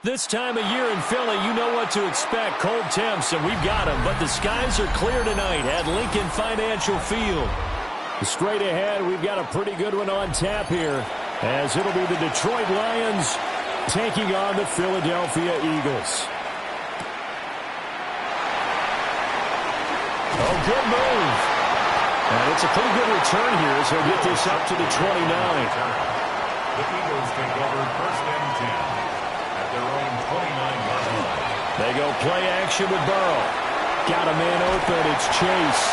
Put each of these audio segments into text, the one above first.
This time of year in Philly, you know what to expect. Cold temps, and we've got them. But the skies are clear tonight at Lincoln Financial Field. Straight ahead, we've got a pretty good one on tap here, as it'll be the Detroit Lions taking on the Philadelphia Eagles. Oh, good move. And it's a pretty good return here, so he'll get this up to the 29. The Eagles take over first and 10. Their own 29-yard line. They go play action with Burrow. Got a man open. It's Chase.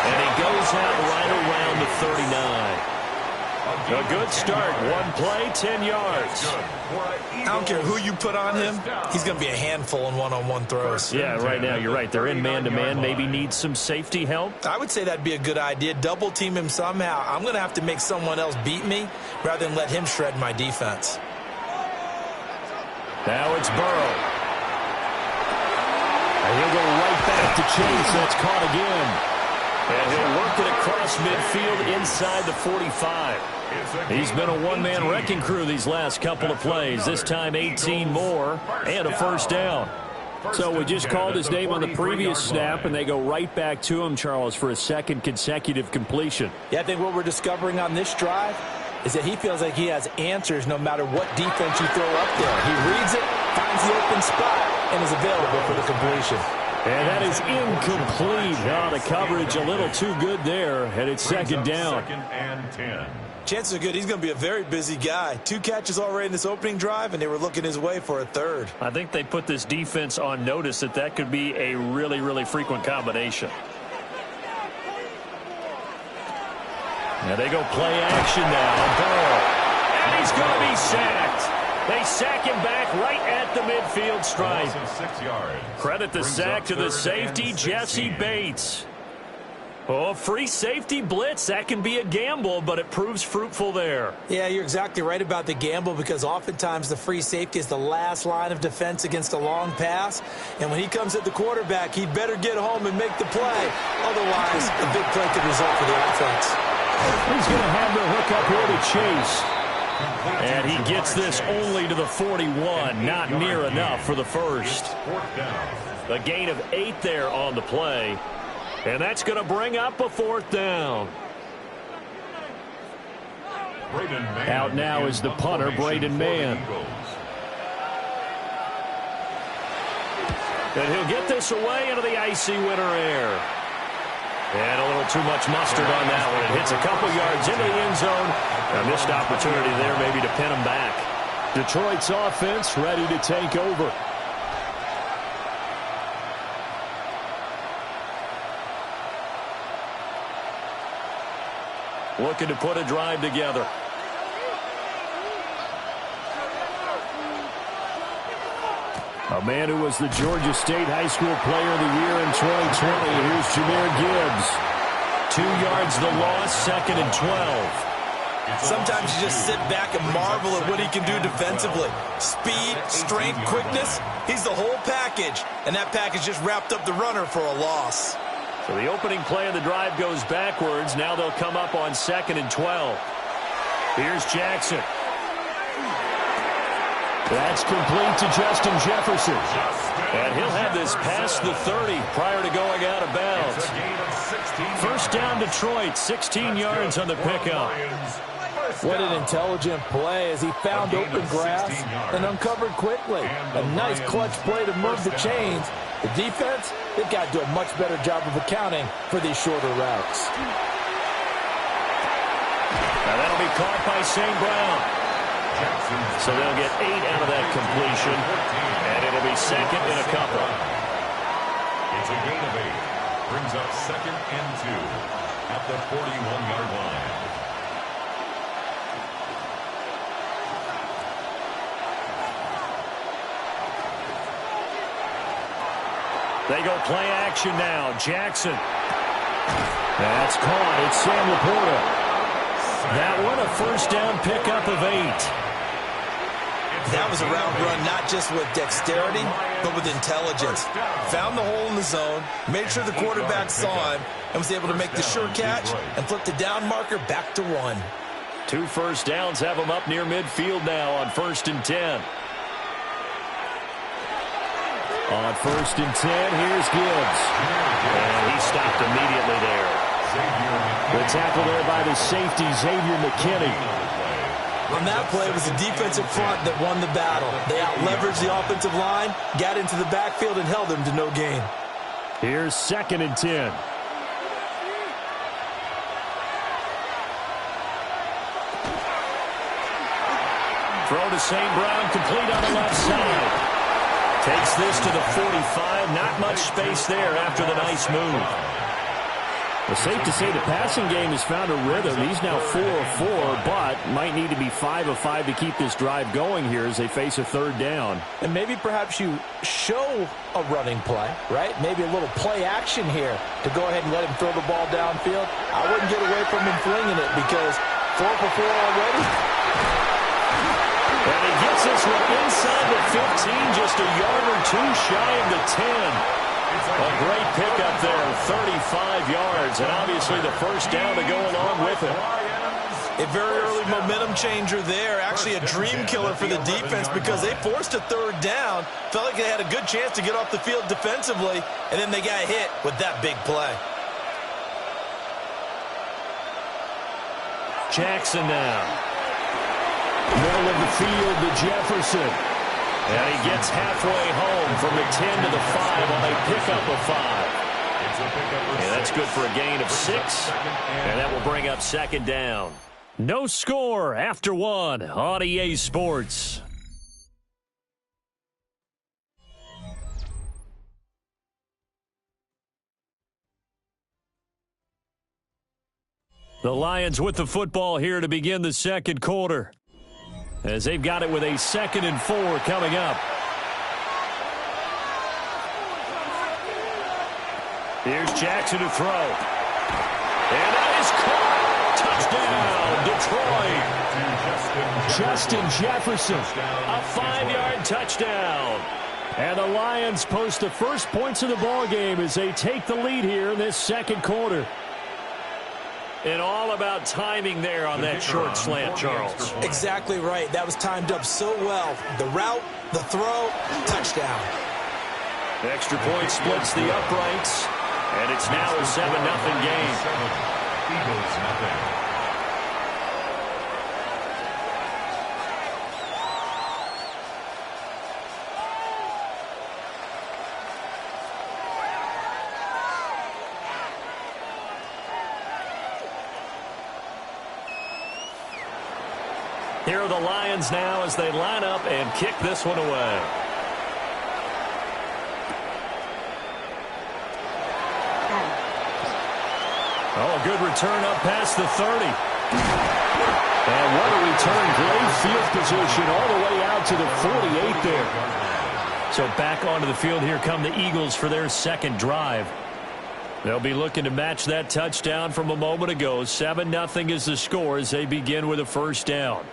And he goes out right around the 39. A good start. One play, 10 yards. I don't care who you put on him. He's going to be a handful in one-on-one throws. Yeah, right now you're right. They're in man-to-man. Maybe need some safety help. I would say that'd be a good idea. Double team him somehow. I'm going to have to make someone else beat me rather than let him shred my defense. Now it's Burrow. And he'll go right back to Chase. That's caught again. And he'll work it across midfield inside the 45. He's been a one-man wrecking crew these last couple of plays. This time 18 more and a first down. So we just called his name on the previous snap, and they go right back to him, Charles, for a second consecutive completion. Yeah, I think what we're discovering on this drive is that he feels like he has answers no matter what defense you throw up there. He reads it, finds the open spot, and is available for the completion. And that is incomplete. Oh, the coverage a little too good there, and it's second down. Second and 10. Chances are good he's going to be a very busy guy. 2 catches already in this opening drive, and they were looking his way for a third. I think they put this defense on notice that could be a really, really frequent combination. Now they go play action now. Burrow. And he's going to be sacked. They sack him back right at the midfield stripe. 6 yards. Credit the sack to the safety, Jesse Bates. Oh, free safety blitz. That can be a gamble, but it proves fruitful there. Yeah, you're exactly right about the gamble because oftentimes the free safety is the last line of defense against a long pass. And when he comes at the quarterback, he'd better get home and make the play. Otherwise, a big play could result for the offense. He's going to have the hook up here to Chase. And he gets this only to the 41. Not near enough for the first. A gain of 8 there on the play. And that's going to bring up a fourth down. Out now is the punter, Braden Mann. And he'll get this away into the icy winter air. And a little too much mustard on that one. It hits a couple yards into the end zone. A missed opportunity there maybe to pin him back. Detroit's offense ready to take over. Looking to put a drive together. A man who was the Georgia State High School Player of the Year in 2020. Here's Jahmyr Gibbs. 2 yards the loss, second and 12. Sometimes you just sit back and marvel at what he can do defensively. Speed, strength, quickness. He's the whole package. And that package just wrapped up the runner for a loss. So the opening play of the drive goes backwards. Now they'll come up on second and 12. Here's Jackson. That's complete to Justin Jefferson. And he'll have this past the 30 prior to going out of bounds. First down Detroit, 16 yards on the pickup. What an intelligent play as he found open grass and uncovered quickly. A nice clutch play to move the chains. The defense, they've got to do a much better job of accounting for these shorter routes. Now that'll be caught by St. Brown. So they'll get 8 out of that completion, and it'll be second and a couple. It's a gain of 8. Brings up second and 2 at the 41-yard line. They go play action now. Jackson. That's caught. It's Sam Laporta. That one, a first down pickup of 8. That was a route run not just with dexterity, but with intelligence. Found the hole in the zone, made sure the quarterback saw him, and was able to make the sure catch and flip the down marker back to 1. 2 first downs have him up near midfield now on first and 10. On first and 10, here's Gibbs. And he stopped immediately there. The tackle there by the safety, Xavier McKinney. On that play, it was the defensive front that won the battle. They out-leveraged the offensive line, got into the backfield, and held them to no gain. Here's second and 10. Throw to St. Brown, complete on the left side. Takes this to the 45. Not much space there after the nice move. Well, safe to say the passing game has found a rhythm. He's now 4 of 4, but might need to be 5 of 5 to keep this drive going here as they face a third down. And maybe perhaps you show a running play, right? Maybe a little play action here to go ahead and let him throw the ball downfield. I wouldn't get away from him flinging it because 4 for 4 already. And he gets this one inside the 15, just a yard or two shy of the 10. A great pickup there, 35 yards, and obviously the first down to go along with it. A very early momentum changer there, actually a dream killer for the defense because they forced a third down, felt like they had a good chance to get off the field defensively, and then they got hit with that big play. Jackson now. Middle of the field to Jefferson. And he gets halfway home from the 10 to the 5 on a pickup of 5. And that's good for a gain of 6. And that will bring up second down. No score after 1 on EA Sports. The Lions with the football here to begin the second quarter, as they've got it with a 2nd and 4 coming up. Here's Jackson to throw. And that is caught. Touchdown, Detroit. Justin Jefferson, a 5-yard touchdown. And the Lions post the first points of the ball game as they take the lead here in this second quarter. And all about timing there on that short slant, Charles. Exactly right. That was timed up so well. The route, the throw, touchdown. Extra point splits the uprights, and it's now a 7-0 game. Eagles nothing. Here are the Lions now as they line up and kick this one away. Oh, a good return up past the 30. And what a return. Great field position all the way out to the 48 there. So back onto the field, here come the Eagles for their second drive. They'll be looking to match that touchdown from a moment ago. 7-0 is the score as they begin with a first down.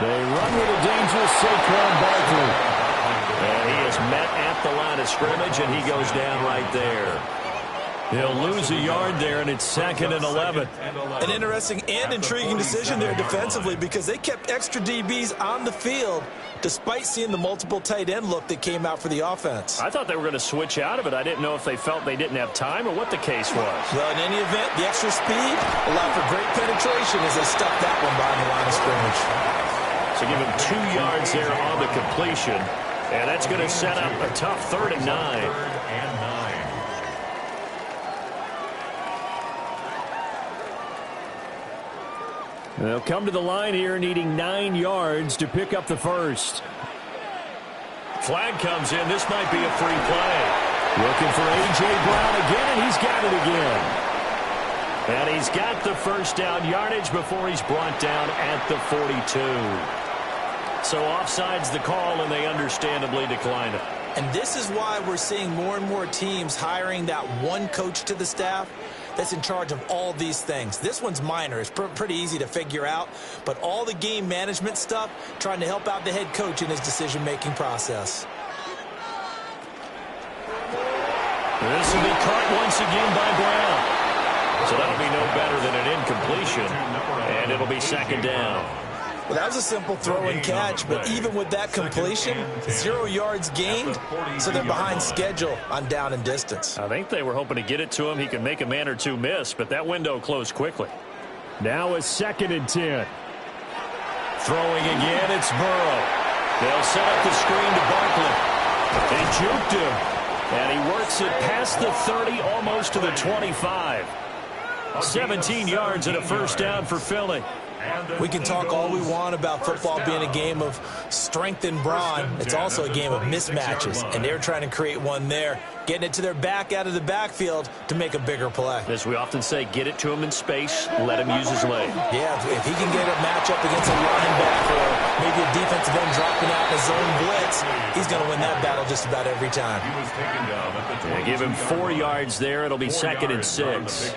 They run with a dangerous Saquon Barkley. And he is met at the line of scrimmage, and he goes down right there. He'll lose a yard there, and it's 2nd and 11. An interesting and intriguing decision there defensively because they kept extra DBs on the field despite seeing the multiple tight end look that came out for the offense. I thought they were going to switch out of it. I didn't know if they felt they didn't have time or what the case was. Well, in any event, the extra speed allowed for great penetration as they stuck that one behind the line of scrimmage. So give him 2 yards there on the completion, and that's going to set up a tough 3rd and 9. They'll come to the line here needing 9 yards to pick up the first. Flag comes in. This might be a free play. Looking for A.J. Brown again, and he's got it again. And he's got the first down yardage before he's brought down at the 42. So offside's the call, and they understandably decline it. And this is why we're seeing more and more teams hiring that one coach to the staff that's in charge of all these things. This one's minor. It's pretty easy to figure out. But all the game management stuff, trying to help out the head coach in his decision-making process. This will be caught once again by Brown. So that'll be no better than an incompletion. And it'll be 2nd down. Well, that was a simple throw and catch, but even with that completion, 0 yards gained, so they're behind schedule on down and distance. I think they were hoping to get it to him. He could make a man or two miss, but that window closed quickly. Now a 2nd and 10. Throwing again, it's Burrow. They'll set up the screen to Barkley. They juked him, and he works it past the 30, almost to the 25. 17 yards and a first down for Philly. We can talk all we want about football being a game of strength and brawn. It's also a game of mismatches, and they're trying to create one there, getting it to their back out of the backfield to make a bigger play. As we often say, get it to him in space, let him use his leg. Yeah, if he can get a matchup against a linebacker or maybe a defensive end dropping out in a zone blitz, he's going to win that battle just about every time. They give him 4 yards there. It'll be 2nd and 6.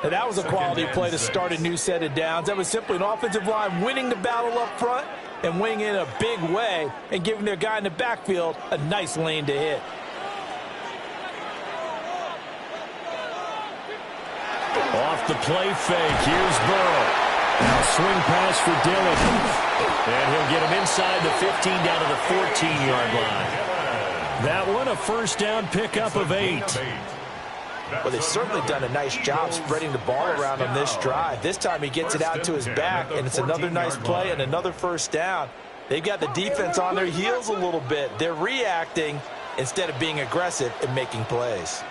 And that was a quality play to start a new set of downs. That was simply an offensive line winning the battle up front and winning in a big way and giving their guy in the backfield a nice lane to hit. Off the play fake. Here's Burrow. Now swing pass for Dillon. And he'll get him inside the 15 down to the 14-yard line. That one a first down pickup of 8. Well, they've certainly done a nice job spreading the ball around on this drive. This time he gets it out to his back, and it's another nice play and another first down. They've got the defense on their heels a little bit. They're reacting instead of being aggressive and making plays.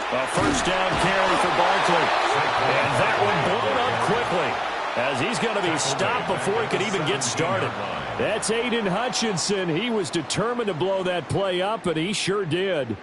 A first down carry for Barkley. And that one blown up quickly as he's going to be stopped before he could even get started. That's Aiden Hutchinson. He was determined to blow that play up, and he sure did.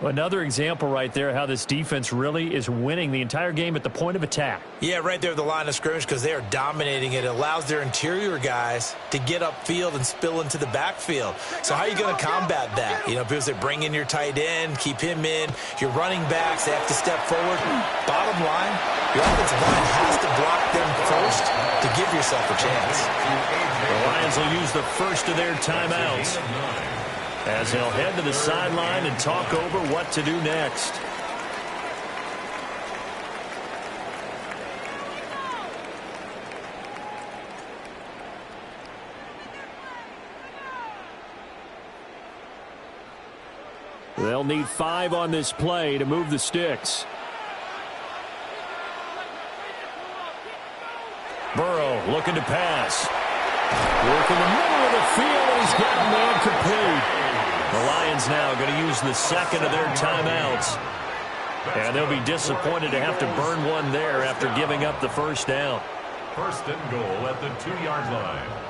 Another example right there how this defense really is winning the entire game at the point of attack. Yeah, right there at the line of scrimmage because they are dominating it. It allows their interior guys to get upfield and spill into the backfield. So how are you going to combat that? You know, because they bring in your tight end, keep him in. Your running backs, they have to step forward. Bottom line, your offensive line has to block them first to give yourself a chance. The Lions will use the first of their timeouts as they'll head to the sideline and talk over what to do next. They'll need 5 on this play to move the sticks. Burrow looking to pass. Work in the middle of the field, and he's got a man complete. The Lions now going to use the second of their timeouts. And they'll be disappointed to have to burn one there after giving up the first down. First and goal at the 2-yard line.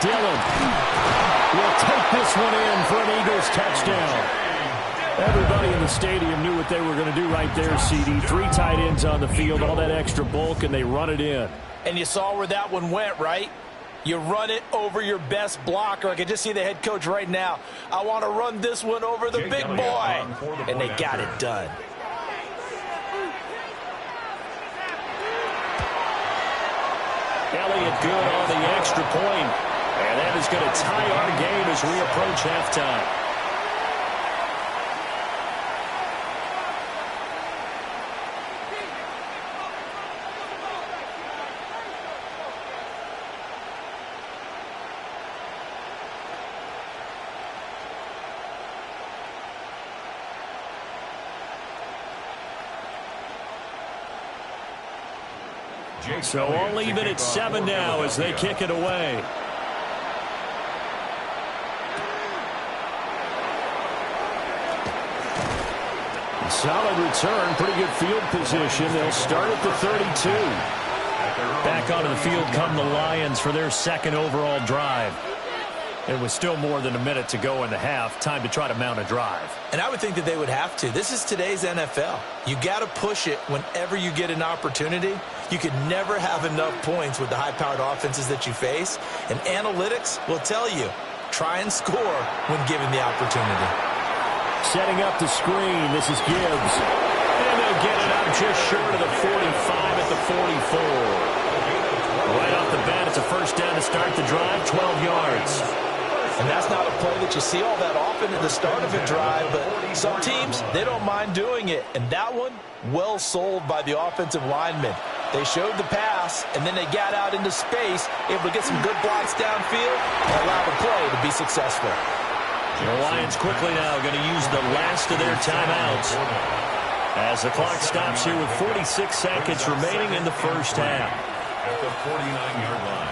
Dillon will take this one in for an Eagles touchdown. Everybody in the stadium knew what they were going to do right there, CD. 3 tight ends on the field, all that extra bulk, and they run it in. And you saw where that one went, right? You run it over your best blocker. I can just see the head coach right now. I want to run this one over the big boy. And they got it done. Elliott good on the extra point. And that is going to tie our game as we approach halftime. So all even at 7 now as they kick it away. Solid return, pretty good field position. They'll start at the 32. Back onto the field come the Lions for their second overall drive. It was still more than a minute to go in the half. Time to try to mount a drive. And I would think that they would have to. This is today's NFL. You got to push it whenever you get an opportunity. You could never have enough points with the high-powered offenses that you face. And analytics will tell you, try and score when given the opportunity. Setting up the screen. This is Gibbs. And they'll get it out just short of the 45 at the 44. Right off the bat, it's a first down to start the drive, 12 yards. And that's not a play that you see all that often at the start of a drive, but some teams, they don't mind doing it. And that one, well sold by the offensive lineman. They showed the pass, and then they got out into space, able to get some good blocks downfield, and allow the play to be successful. The Lions quickly now going to use the last of their timeouts as the clock stops here with 46 seconds remaining in the first half. At the 49-yard line.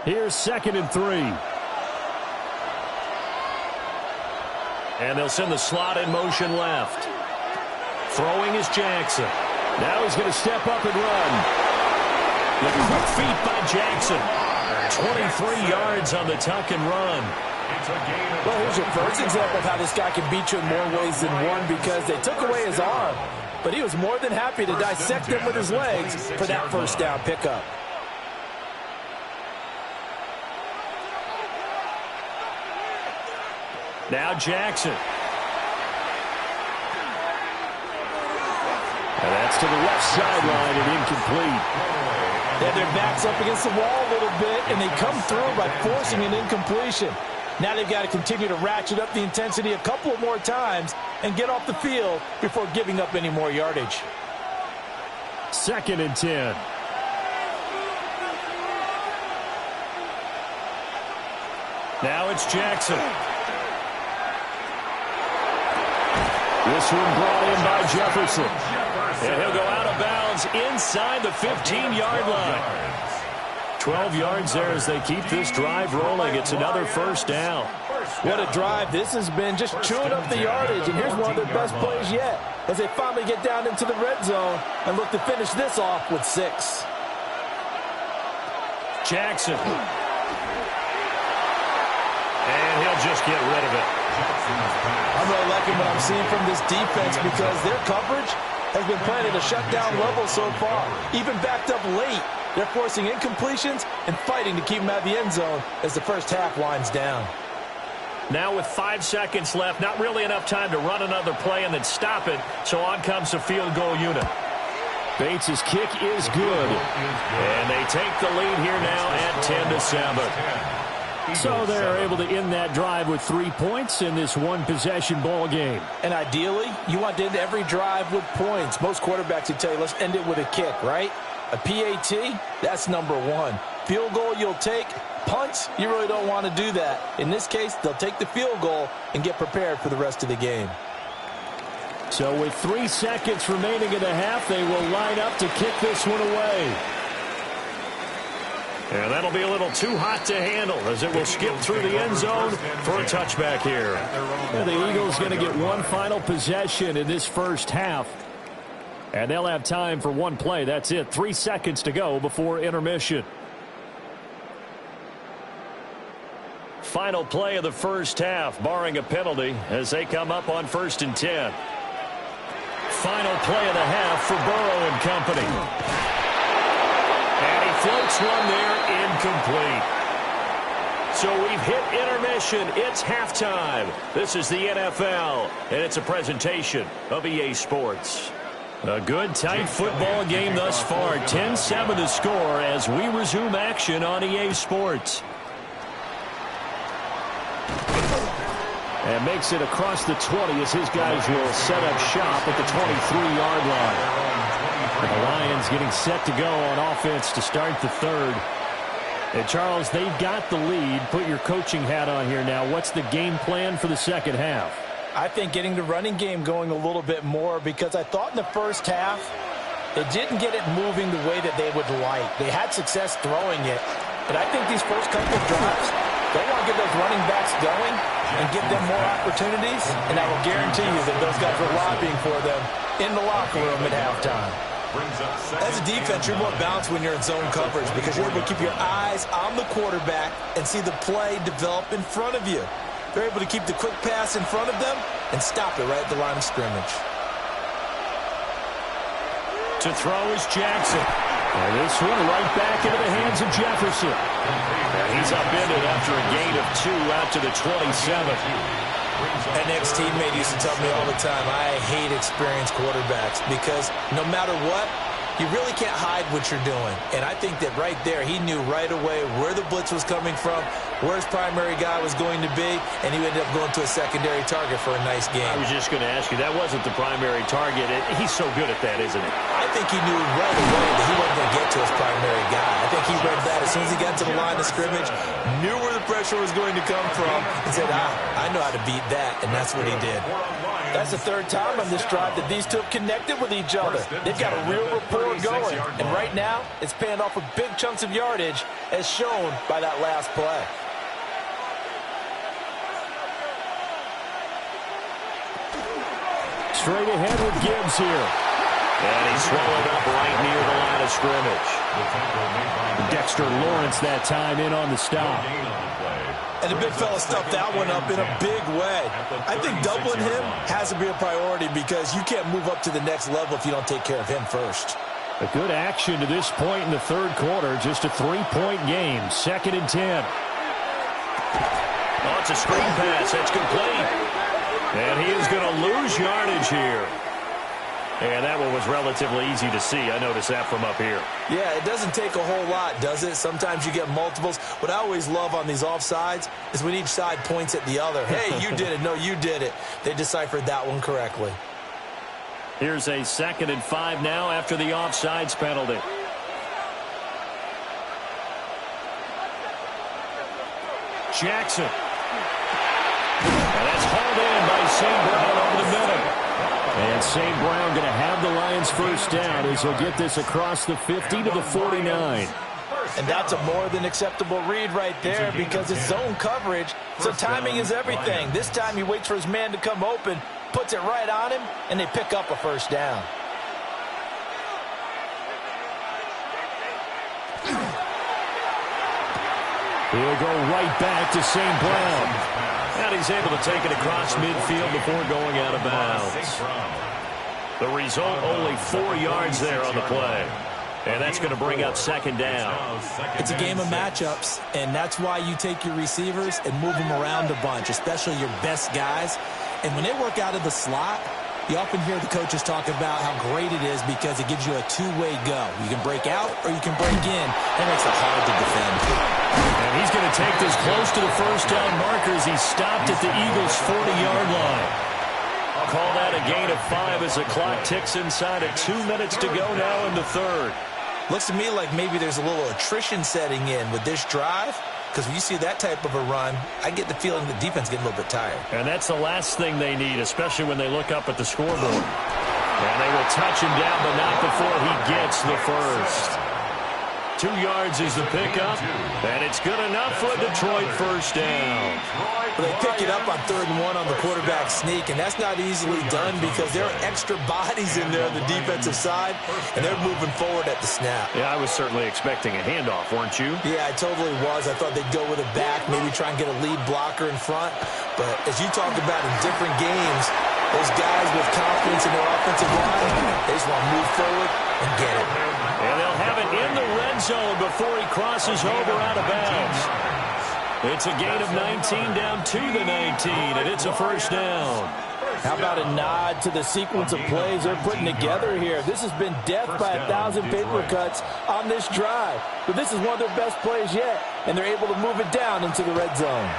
Here's 2nd and 3. And they'll send the slot in motion left. Throwing is Jackson. Now he's going to step up and run. The quick feet by Jackson. 23 yards on the tuck and run. Well, here's your first example of how this guy can beat you in more ways than one, because they took away his arm, but he was more than happy to dissect him with his legs for that first down pickup. Now Jackson. And that's to the left sideline and incomplete. Yeah, their back's up against the wall a little bit, and they come through by forcing an incompletion. Now they've got to continue to ratchet up the intensity a couple of more times and get off the field before giving up any more yardage. 2nd and 10. Now it's Jackson. This one brought in by Jefferson. And he'll go out of bounds inside the 15-yard line. 12 yards there as they keep this drive rolling. It's another first down. What a drive this has been, just chewing up the yardage. And here's one of their best plays yet as they finally get down into the red zone and look to finish this off with 6. Jackson. And he'll just get rid of it. I'm really liking what I'm seeing from this defense because their coverage has been playing at a shutdown level so far. Even backed up late, they're forcing incompletions and fighting to keep them out of the end zone as the first half winds down. Now with 5 seconds left, not really enough time to run another play and then stop it, so on comes the field goal unit. Bates' kick is good, and they take the lead here now at 10-7. So they're able to end that drive with 3 points in this one-possession ball game. And ideally, you want to end every drive with points. Most quarterbacks would tell you, let's end it with a kick, right? A PAT, that's number 1. Field goal you'll take. Punts, you really don't want to do that. In this case, they'll take the field goal and get prepared for the rest of the game. So with 3 seconds remaining in the half, they will line up to kick this one away. And that'll be a little too hot to handle as it will skip through the end zone for a touchback here. And the Eagles going to get one final possession in this first half. And they'll have time for one play. That's it. 3 seconds to go before intermission. Final play of the first half, barring a penalty, as they come up on 1st and 10. Final play of the half for Burrow and company. And he floats one there, incomplete. So we've hit intermission. It's halftime. This is the NFL, and it's a presentation of EA Sports. A good, tight football game thus far. 10-7 the score as we resume action on EA Sports. And makes it across the 20 as his guys will set up shop at the 23-yard line. And the Lions getting set to go on offense to start the third. And Charles, they've got the lead. Put your coaching hat on here now. What's the game plan for the second half? I think getting the running game going a little bit more, because I thought in the first half they didn't get it moving the way that they would like. They had success throwing it, but I think these first couple of drives, they want to get those running backs going and give them more opportunities, and I will guarantee you that those guys were lobbying for them in the locker room at halftime. As a defense, you're more balanced when you're in zone coverage because you're able to keep your eyes on the quarterback and see the play develop in front of you. They're able to keep the quick pass in front of them and stop it right at the line of scrimmage. To throw is Jackson. And this one right back into the hands of Jefferson. And he's upended after a gain of 2 out to the 27. An ex-teammate used to tell me all the time, I hate experienced quarterbacks because no matter what, you really can't hide what you're doing. And I think that right there, he knew right away where the blitz was coming from, where his primary guy was going to be, and he ended up going to a secondary target for a nice game. I was just going to ask you, that wasn't the primary target. He's so good at that, isn't he? I think he knew right away that he wasn't going to get to his primary guy. I think he read that as soon as he got to the line of scrimmage, knew where the pressure was going to come from, and said, I know how to beat that, and that's what he did. That's the third time on this drive that these two have connected with each other. They've got a real rapport going, and right now, it's paying off with big chunks of yardage, as shown by that last play. Straight ahead with Gibbs here. And he's swallowed up right near the line of scrimmage. Dexter Lawrence that time in on the stop. And the big fella stuffed that one up in a big way. I think doubling him has to be a priority because you can't move up to the next level if you don't take care of him first. A good action to this point in the third quarter. Just a 3-point game. 2nd and 10. Oh, it's a screen pass. That's complete. And he is going to lose yardage here. And that one was relatively easy to see. I noticed that from up here. Yeah, it doesn't take a whole lot, does it? Sometimes you get multiples. What I always love on these offsides is when each side points at the other. Hey, you did it. No, you did it. They deciphered that one correctly. Here's a 2nd and 5 now after the offsides penalty. Jackson. And that's hauled in by St. Brown over the middle. And St. Brown going to have the Lions first down as he'll get this across the 50 to the 49. And that's a more than acceptable read right there because it's zone coverage, so timing is everything. This time he waits for his man to come open, puts it right on him, and they pick up a first down. He'll go right back to St. Brown. And he's able to take it across midfield before going out of bounds. The result, only 4 yards there on the play. And that's going to bring up 2nd down. It's a game of matchups, and that's why you take your receivers and move them around a bunch, especially your best guys. And when they work out of the slot, you often hear the coaches talk about how great it is because it gives you a two-way go. You can break out or you can break in. That makes it hard to defend. And he's going to take this close to the first down markers. He stopped at the Eagles' 40-yard line. I'll call that a gain of 5 as the clock ticks inside of 2 minutes to go now in the third. Looks to me like maybe there's a little attrition setting in with this drive. Because when you see that type of a run, I get the feeling the defense getting a little bit tired. And that's the last thing they need, especially when they look up at the scoreboard. And they will touch him down, but not before he gets the first. 2 yards is the pickup, and it's good enough for a Detroit first down. Well, they pick it up on 3rd and 1 on the quarterback sneak, and that's not easily done because there are extra bodies in there on the defensive side, and they're moving forward at the snap. Yeah, I was certainly expecting a handoff, weren't you? Yeah, I totally was. I thought they'd go with a back, maybe try and get a lead blocker in front. But as you talked about in different games, those guys with confidence in their offensive line, they just want to move forward and get it. And they'll have it in the red zone before he crosses over out of bounds. It's a gain of 19 down to the 19, and it's a first down. How about a nod to the sequence of plays they're putting together here? This has been death by 1,000 paper cuts on this drive. But this is one of their best plays yet, and they're able to move it down into the red zone.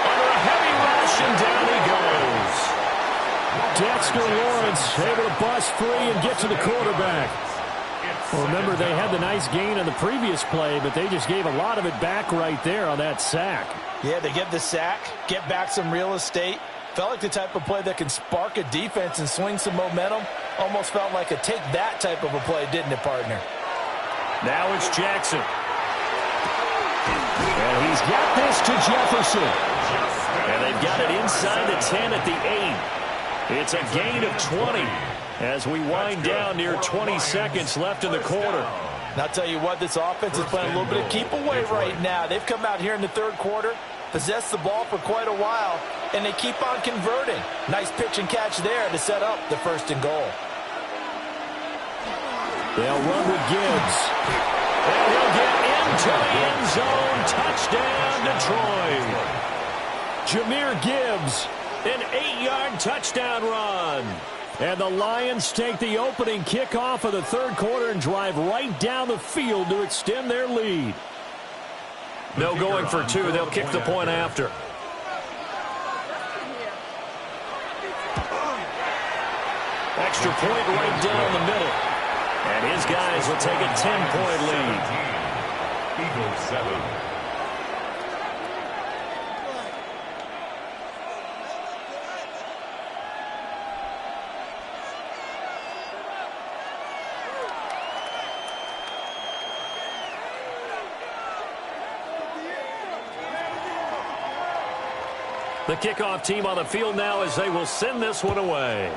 Under a heavy rush, and down he goes. Dexter Lawrence able to bust free and get to the quarterback. Well, remember, they had the nice gain on the previous play, but they just gave a lot of it back right there on that sack. Yeah, they get the sack, get back some real estate. Felt like the type of play that can spark a defense and swing some momentum. Almost felt like a take that type of a play, didn't it, partner? Now it's Jackson. And he's got this to Jefferson. And they've got it inside the 10 at the 8. It's a gain of 20 as we wind down near 20 seconds left in the quarter. And I'll tell you what, this offense is playing a little bit of keep away right now. They've come out here in the third quarter, possessed the ball for quite a while, and they keep on converting. Nice pitch and catch there to set up the 1st and goal. They'll run with Gibbs. And he'll get into the end zone. Touchdown, Detroit. Jahmyr Gibbs, an 8-yard touchdown run. And the Lions take the opening kickoff of the third quarter and drive right down the field to extend their lead. No going for two. They'll kick the point after. Extra point right down the middle. And his guys will take a 10-point lead. Eagles 7. The kickoff team on the field now as they will send this one away.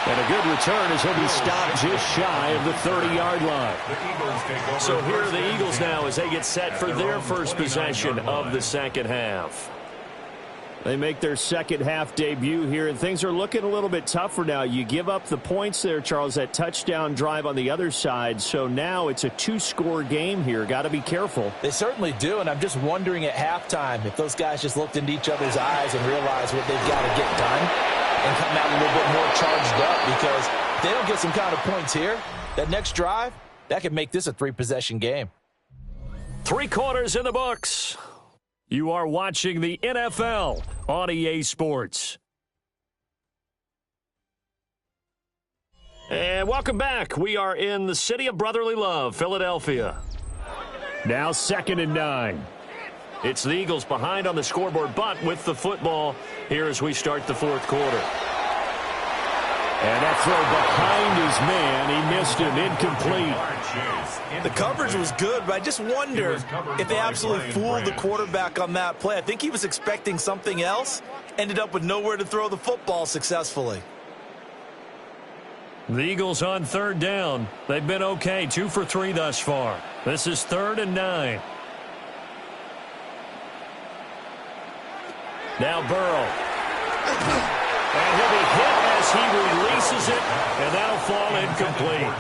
And a good return as he'll be stopped just shy of the 30-yard line. So here are the Eagles now as they get set for their first possession of the second half. They make their second half debut here, and things are looking a little bit tougher now. You give up the points there, Charles, that touchdown drive on the other side. So now it's a two-score game here. Got to be careful. They certainly do, and I'm just wondering at halftime if those guys just looked into each other's eyes and realized what they've got to get done and come out a little bit more charged up, because if they don't get some kind of points here, that next drive, that could make this a three-possession game. 3 quarters in the books. You are watching the NFL on EA Sports. And welcome back. We are in the city of brotherly love, Philadelphia. Now 2nd and 9. It's the Eagles behind on the scoreboard, but with the football here as we start the fourth quarter. And that throw behind his man. He missed him. Incomplete. The coverage was good, but I just wonder if they absolutely fooled the quarterback on that play. I think he was expecting something else. Ended up with nowhere to throw the football successfully. The Eagles on 3rd down. They've been okay. 2 for 3 thus far. This is 3rd and 9. Now Burrow. And he'll be hit as he releases it, and that'll fall incomplete.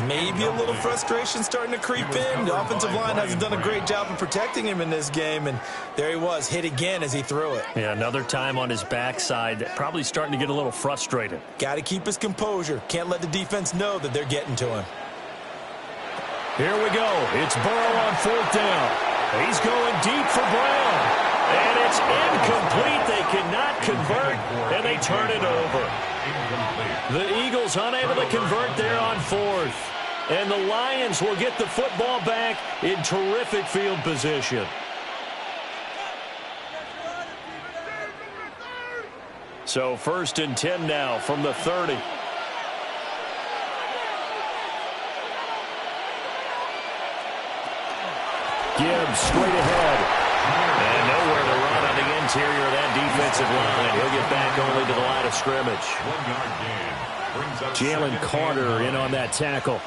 Maybe a little frustration starting to creep in. The offensive line hasn't done a great job of protecting him in this game, and there he was, hit again as he threw it. Yeah, another time on his backside, probably starting to get a little frustrated. Got to keep his composure. Can't let the defense know that they're getting to him. Here we go. It's Burrow on 4th down. He's going deep for Brown. And it's incomplete. They cannot convert, and they turn it over. The Eagles unable to convert there on 4th. And the Lions will get the football back in terrific field position. So 1st and 10 now from the 30. Gibbs straight ahead. And nowhere to run on the interior of that defensive line. He'll get back only to the line of scrimmage. 1-yard gain. Jalen Carter in on that tackle.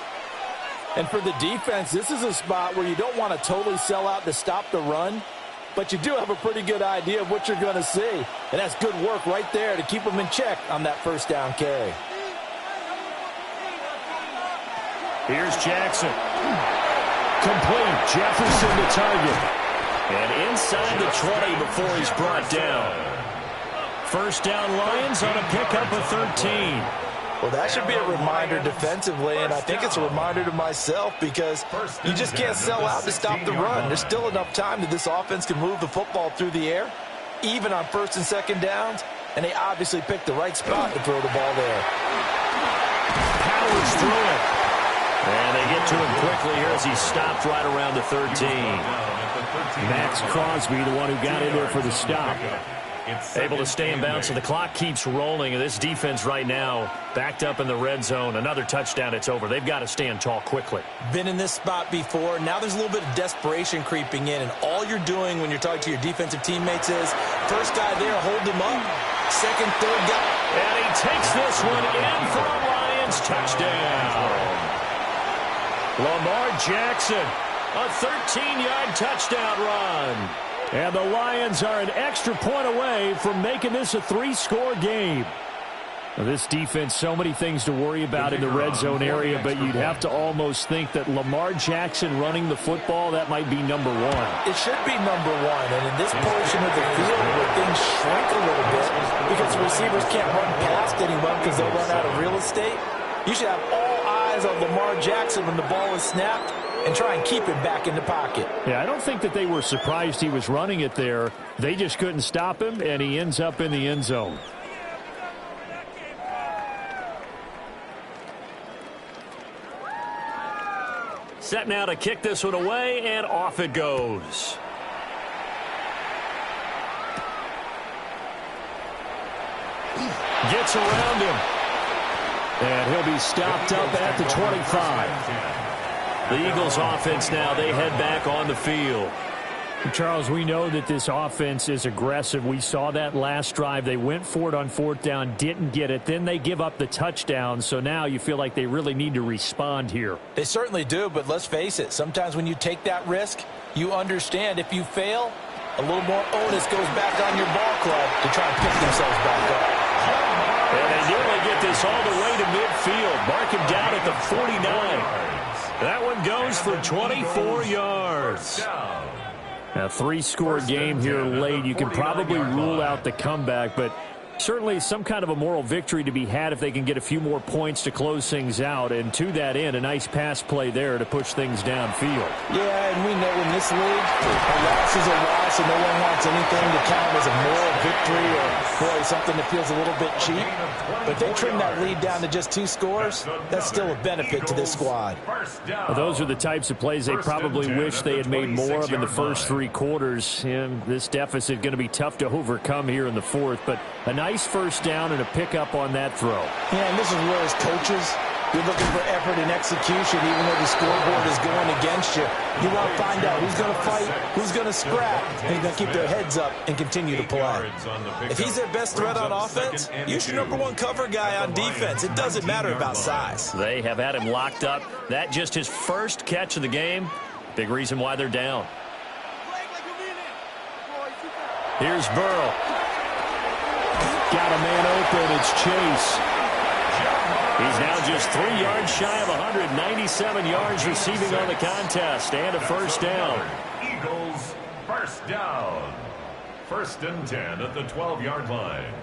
And for the defense, this is a spot where you don't want to totally sell out to stop the run, but you do have a pretty good idea of what you're going to see. And that's good work right there to keep them in check on that 1st down carry. Here's Jackson. Complete. Jefferson the target. And inside the 20 before he's brought down. 1st down Lions on a pickup of 13. Well, that should be a reminder defensively, and I think it's a reminder to myself, because you just can't sell out to stop the run. There's still enough time that this offense can move the football through the air, even on 1st and 2nd downs, and they obviously picked the right spot to throw the ball there. Powers through it. And they get to him quickly here as he stopped right around the 13. Max Crosby, the one who got in there for the stop. Able to stay in bounds, so the clock keeps rolling, and this defense right now backed up in the red zone. Another touchdown, it's over. They've got to stand tall quickly. Been in this spot before. Now there's a little bit of desperation creeping in, and all you're doing when you're talking to your defensive teammates is, first guy there, hold him up. 2nd, 3rd guy. And he takes this one in for a Lions touchdown. Lamar Jackson, a 13-yard touchdown run. And the Lions are an extra point away from making this a 3-score game. This defense, so many things to worry about in the red zone area, but you'd have to almost think that Lamar Jackson running the football, that might be number one. It should be number one, and in this portion of the field where things shrink a little bit because the receivers can't run past anyone because they'll run out of real estate, you should have all eyes on Lamar Jackson when the ball is snapped and try and keep him back in the pocket. Yeah, I don't think that they were surprised he was running it there. They just couldn't stop him, and he ends up in the end zone. Set now to kick this one away, and off it goes. Gets around him. And he'll be stopped up at the 25. The Eagles offense now, they head back on the field. Charles, we know that this offense is aggressive. We saw that last drive. They went for it on fourth down, didn't get it. Then they give up the touchdown. So now you feel like they really need to respond here. They certainly do, but let's face it. Sometimes when you take that risk, you understand if you fail, a little more onus goes back on your ball club to try and pick themselves back up. And they nearly get this all the way to midfield. Mark him down at the 49. That one goes for 24 yards. A three-score game here late. You can probably rule out the comeback, but certainly some kind of a moral victory to be had if they can get a few more points to close things out. And to that end, a nice pass play there to push things downfield. Yeah, and we know in this league, a loss is a loss, and no one wants anything to count as a moral victory or, boy, something that feels a little bit cheap. But they trim that lead down to just 2 scores. That's still a benefit to this squad. Well, those are the types of plays they probably wish they had made more of in the first 3 quarters. And this deficit going to be tough to overcome here in the fourth, but a nice first down and a pickup on that throw. Yeah, and this is where as coaches, you're looking for effort and execution even though the scoreboard is going against you. You want to find out who's going to fight, who's going to scrap, and who's going to keep their heads up and continue to play. If he's their best threat on offense, use your #1 cover guy on defense. It doesn't matter about size. They have had him locked up. That just his first catch of the game. Big reason why they're down. Here's Burrow. Got a man open. It's Chase. He's now just 3 yards shy of 197 yards receiving on the contest and a first down. Eagles first down. 1st and 10 at the 12-yard line.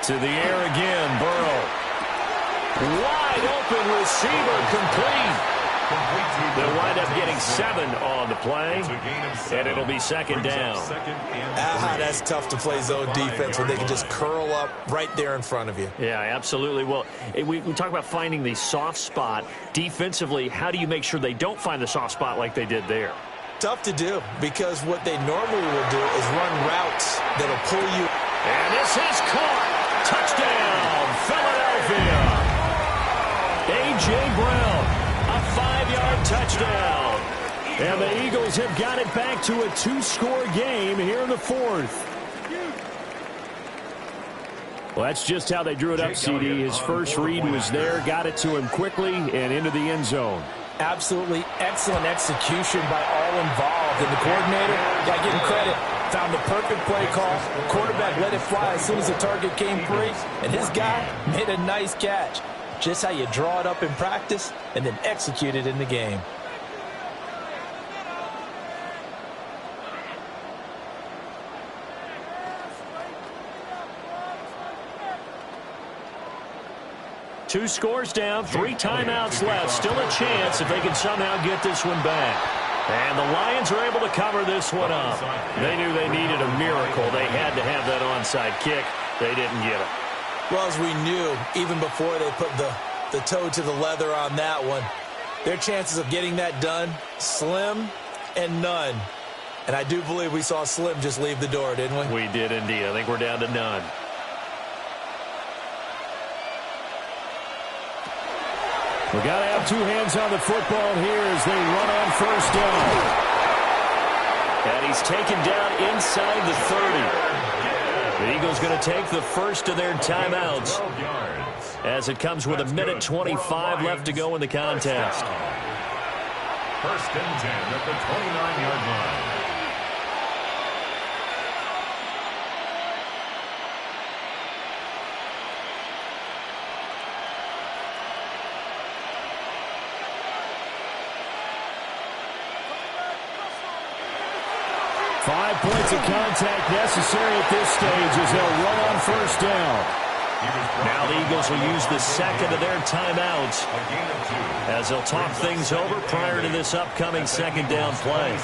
To the air again, Burrow. Wide open receiver, complete. They'll wind up getting 7 on the play, and it'll be 2nd down. That's tough to play zone defense when they can just curl up right there in front of you. Yeah, absolutely. Well, we talk about finding the soft spot. Defensively, how do you make sure they don't find the soft spot like they did there? Tough to do because what they normally will do is run routes that'll pull you. And this is caught. Touchdown, Philadelphia. A.J. Brown, a 5-yard touchdown. And the Eagles have got it back to a 2-score game here in the 4th. Well, that's just how they drew it up, CD. His first read was there, got it to him quickly, and into the end zone. Absolutely excellent execution by all involved. And the coordinator, got to give him credit, found the perfect play call. Quarterback let it fly as soon as the target came free. And his guy made a nice catch. Just how you draw it up in practice and then execute it in the game. Two scores down, 3 timeouts left. Still a chance if they can somehow get this one back. And the Lions are able to cover this one up. They knew they needed a miracle. They had to have that onside kick. They didn't get it. Well, as we knew, even before they put the toe to the leather on that one, their chances of getting that done, slim and none. And I do believe we saw Slim just leave the door, didn't we? We did indeed. I think we're down to none. We got to have 2 hands on the football here as they run on first down. And he's taken down inside the 30. The Eagles going to take the first of their timeouts. as it comes with 1:25 left to go in the contest. First and 10 at the 29-yard line. Five points of contact necessary at this stage as they'll run on first down. Now the Eagles will use the second of their timeouts as they'll talk things over prior to this upcoming second down play.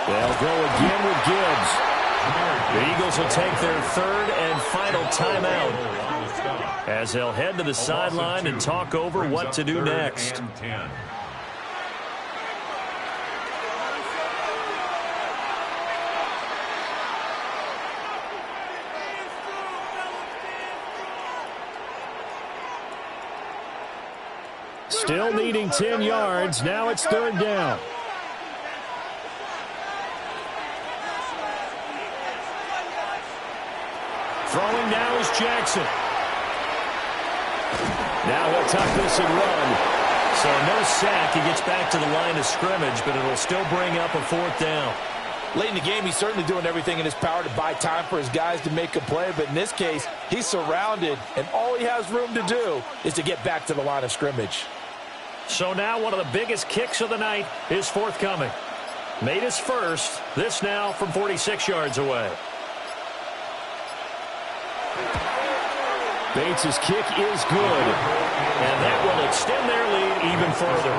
They'll go again with Gibbs. The Eagles will take their third and final timeout as they'll head to the sideline and talk over what to do next. Still needing 10 yards. Now it's third down. Throwing now is Jackson. Now he'll tuck this and run. So no sack. He gets back to the line of scrimmage, but it'll still bring up a fourth down. Late in the game, he's certainly doing everything in his power to buy time for his guys to make a play. But in this case, he's surrounded, and all he has room to do is to get back to the line of scrimmage. So now one of the biggest kicks of the night is forthcoming. Made his first. This now from 46 yards away. Bates' kick is good, and that will extend their lead even further.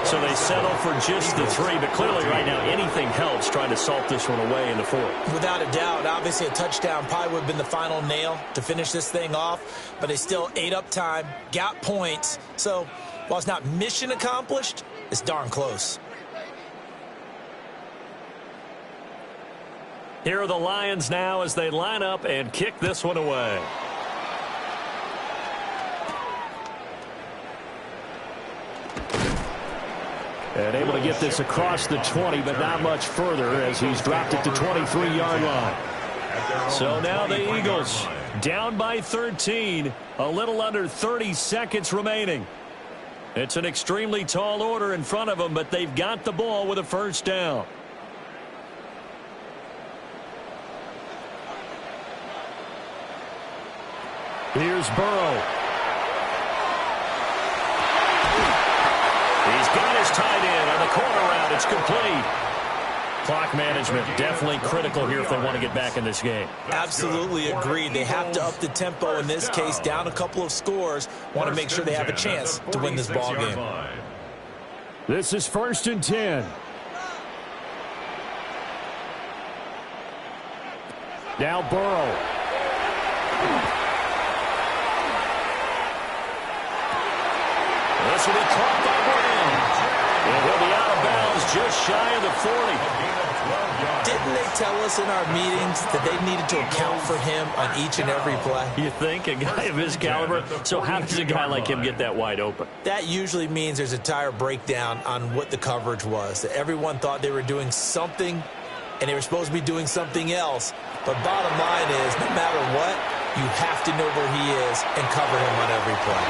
So they settle for just the 3, but clearly right now anything helps trying to salt this one away in the 4th. Without a doubt, obviously a touchdown probably would have been the final nail to finish this thing off, but they still ate up time, got points. So while it's not mission accomplished, it's darn close. Here are the Lions now as they line up and kick this one away. And able to get this across the 20, but not much further as he's dropped it to 23-yard line. So now the Eagles down by 13, a little under 30 seconds remaining. It's an extremely tall order in front of them, but they've got the ball with a first down. Here's Burrow. He's got his tight end on the corner route. It's complete. Clock management definitely critical here if they want to get back in this game. Absolutely agreed. They have to up the tempo in this case, down a couple of scores. Want to make sure they have a chance to win this ball game. This is first and 10. Now Burrow. This will be caught by Brown. And he'll be out of bounds just shy of the 40. Didn't they tell us in our meetings that they needed to account for him on each and every play? You think? A guy of his caliber? So how does a guy like him get that wide open? That usually means there's a entire breakdown on what the coverage was. That everyone thought they were doing something, and they were supposed to be doing something else. But bottom line is, no matter what, you have to know where he is and cover him on every play.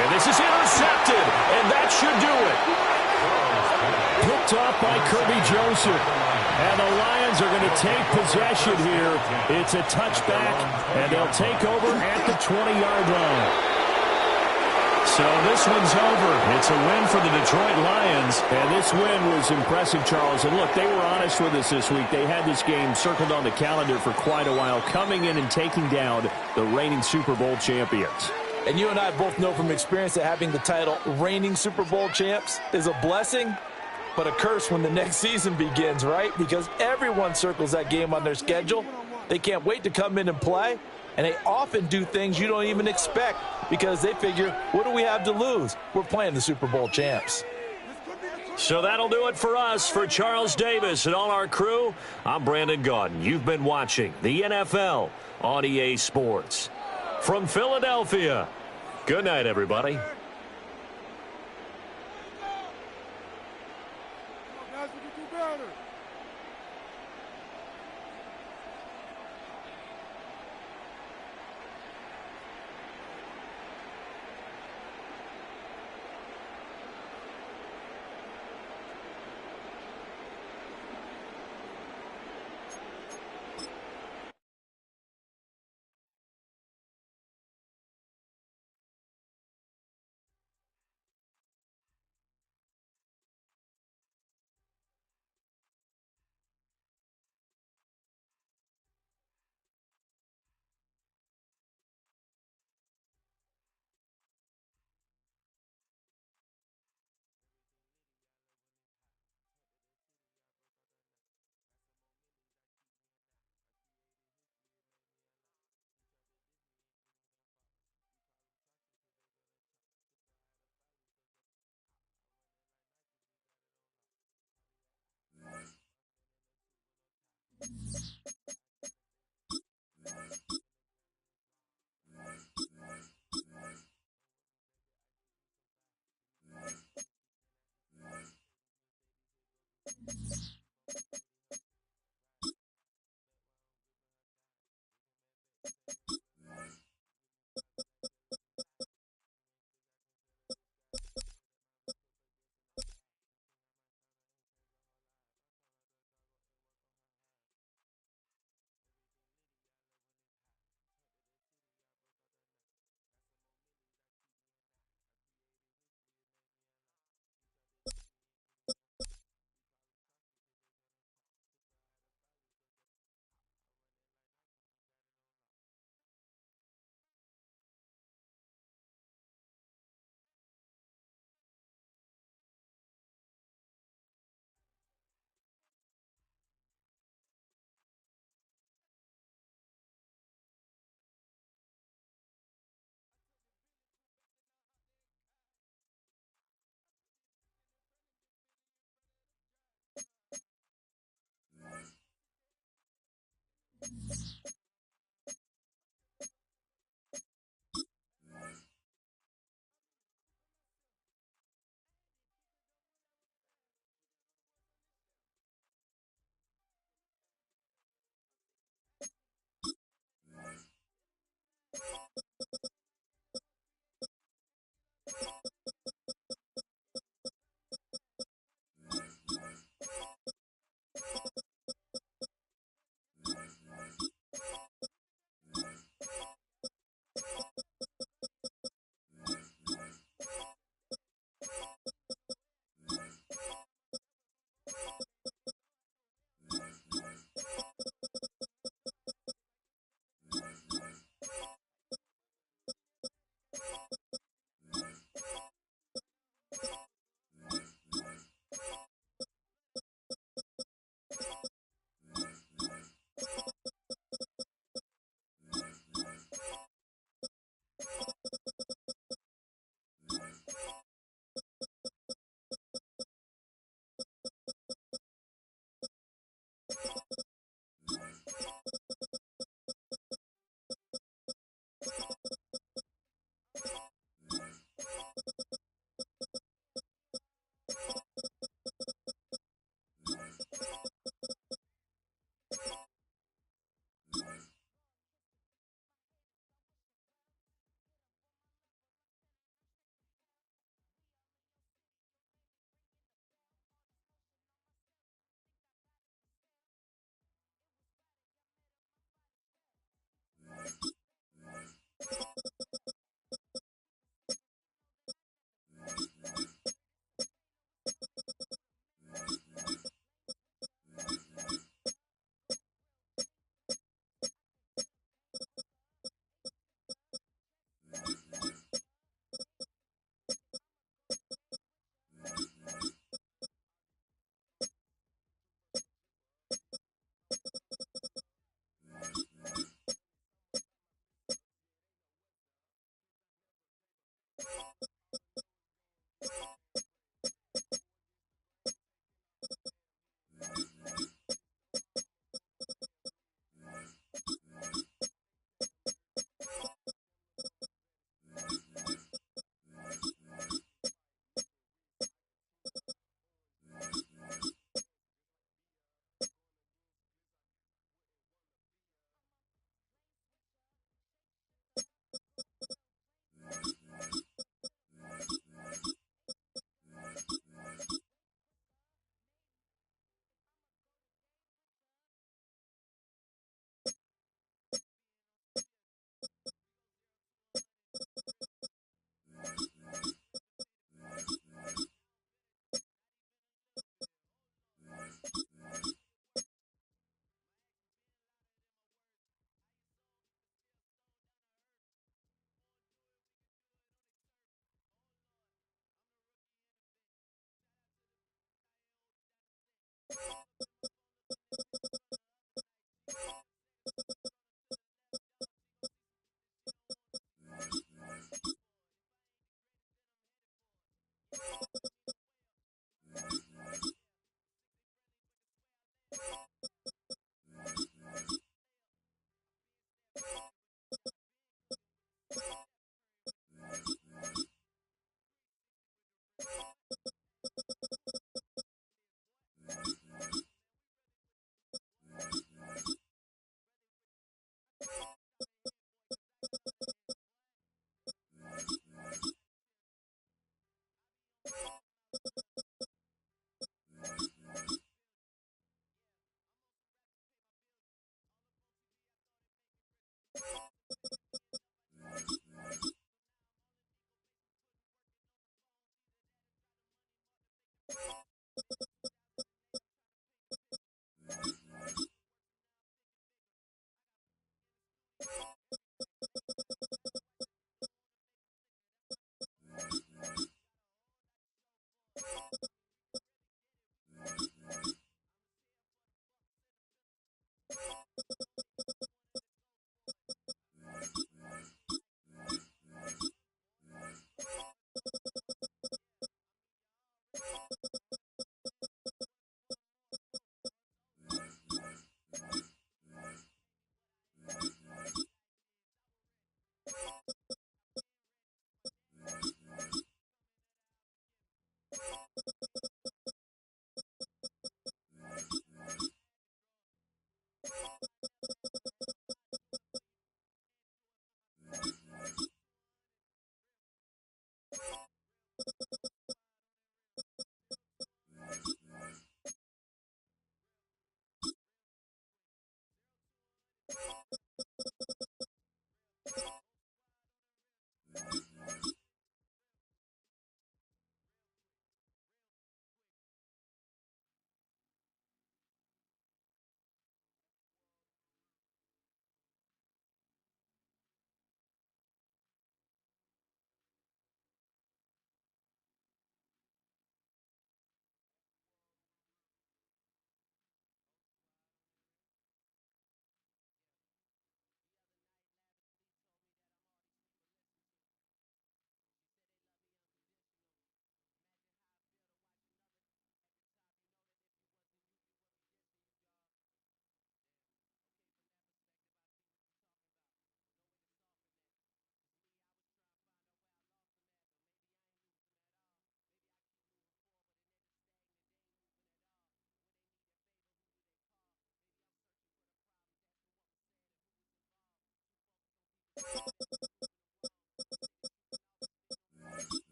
And this is intercepted, and that should do it. Picked off by Kirby Joseph. And the Lions are going to take possession here. It's a touchback, and they'll take over at the 20-yard line. So this one's over. It's a win for the Detroit Lions. And this win was impressive, Charles. And look, they were honest with us this week. They had this game circled on the calendar for quite a while, coming in and taking down the reigning Super Bowl champions. And you and I both know from experience that having the title reigning Super Bowl champs is a blessing, but a curse when the next season begins, right? Because everyone circles that game on their schedule. They can't wait to come in and play, and they often do things you don't even expect because they figure, what do we have to lose? We're playing the Super Bowl champs. So that'll do it for us. For Charles Davis and all our crew, I'm Brandon Gaudin. You've been watching the NFL on EA Sports. From Philadelphia, good night, everybody.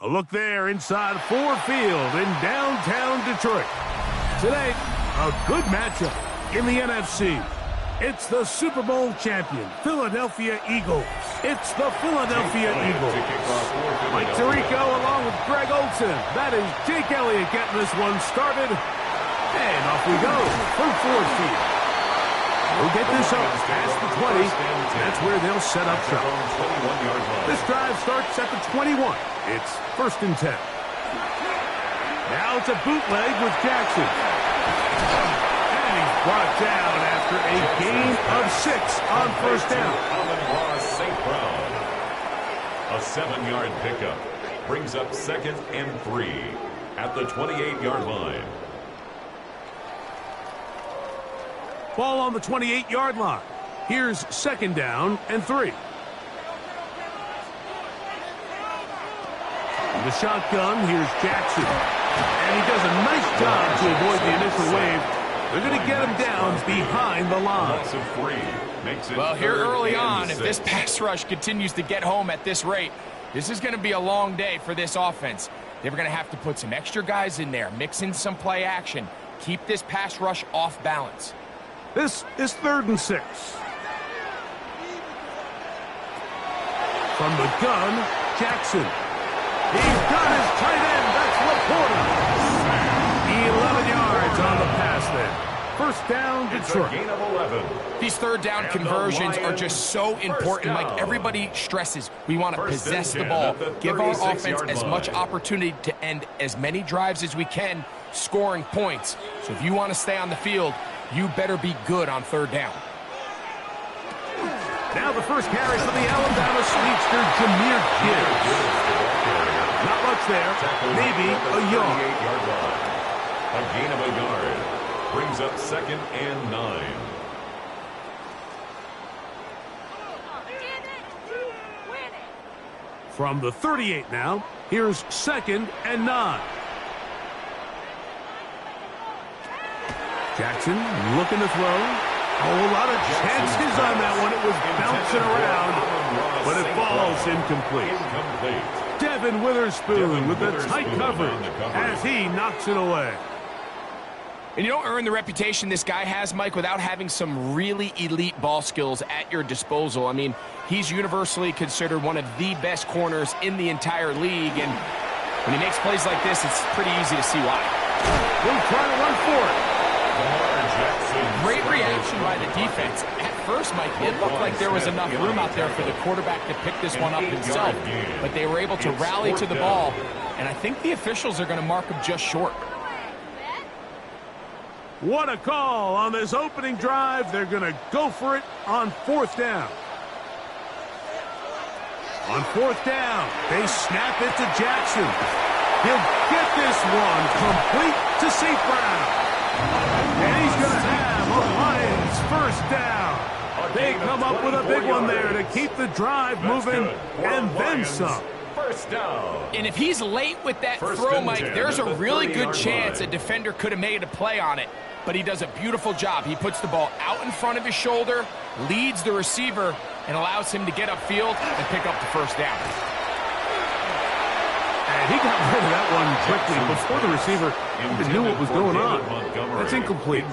A look there inside Ford Field in downtown Detroit. Today, a good matchup in the NFC. It's the Super Bowl champion, Philadelphia Eagles. It's the Philadelphia Eagles. Mike Tirico along with Greg Olsen. That is Jake Elliott getting this one started. And off we go from Ford Field. We'll get this up past the 20. That's where they'll set up shop. This drive starts at the 21. It's 1st and 10. Now it's a bootleg with Jackson. And he's brought down after a gain of 6 on 1st down. St. Brown. A 7-yard pickup brings up 2nd and 3 at the 28-yard line. Ball on the 28-yard line. Here's 2nd down and 3. The shotgun, here's Jackson. And he does a nice job to avoid the initial wave. They're going to get him down behind the line. Well, here early on, if this pass rush continues to get home at this rate, this is going to be a long day for this offense. They're going to have to put some extra guys in there, mix in some play action, keep this pass rush off balance. This is 3rd and 6. From the gun, Jackson. He's got his tight end. That's Laporta. 11 yards on the pass there. First down, Detroit. Gain of 11. These third down conversions are just so important, Mike. Everybody stresses we want to possess the ball, give our offense as much opportunity to end as many drives as we can, scoring points. So if you want to stay on the field, you better be good on third down. Now the first carry for the Alabama speedster, Jahmyr Gibbs. Not much there, maybe a yard. A gain of a yard. Brings up 2nd and 9. From the 38 now, here's 2nd and 9. Jackson looking to throw. A whole lot of chances on that one. It was bouncing around, but it falls incomplete. Devin Witherspoon with the tight coverage as he knocks it away. And you don't earn the reputation this guy has, Mike, without having some really elite ball skills at your disposal. I mean, he's universally considered one of the best corners in the entire league, and when he makes plays like this, it's pretty easy to see why. He'll try to run for it. Great reaction by the defense. At first, Mike, it looked like there was enough room out there for the quarterback to pick this one up himself, but they were able to rally to the ball, and I think the officials are going to mark him just short. What a call on this opening drive. They're going to go for it on 4th down. On 4th down, they snap it to Jackson. He'll get this one complete to St. Brown. And he's going to have a Lions first down. They come up with a big one there to keep the drive moving and then some. First down. And if he's late with that throw, Mike, there's a really good chance a defender could have made a play on it. But he does a beautiful job. He puts the ball out in front of his shoulder, leads the receiver, and allows him to get upfield and pick up the first down. And he got rid of that one quickly before the receiver even knew what was going on. That's incomplete.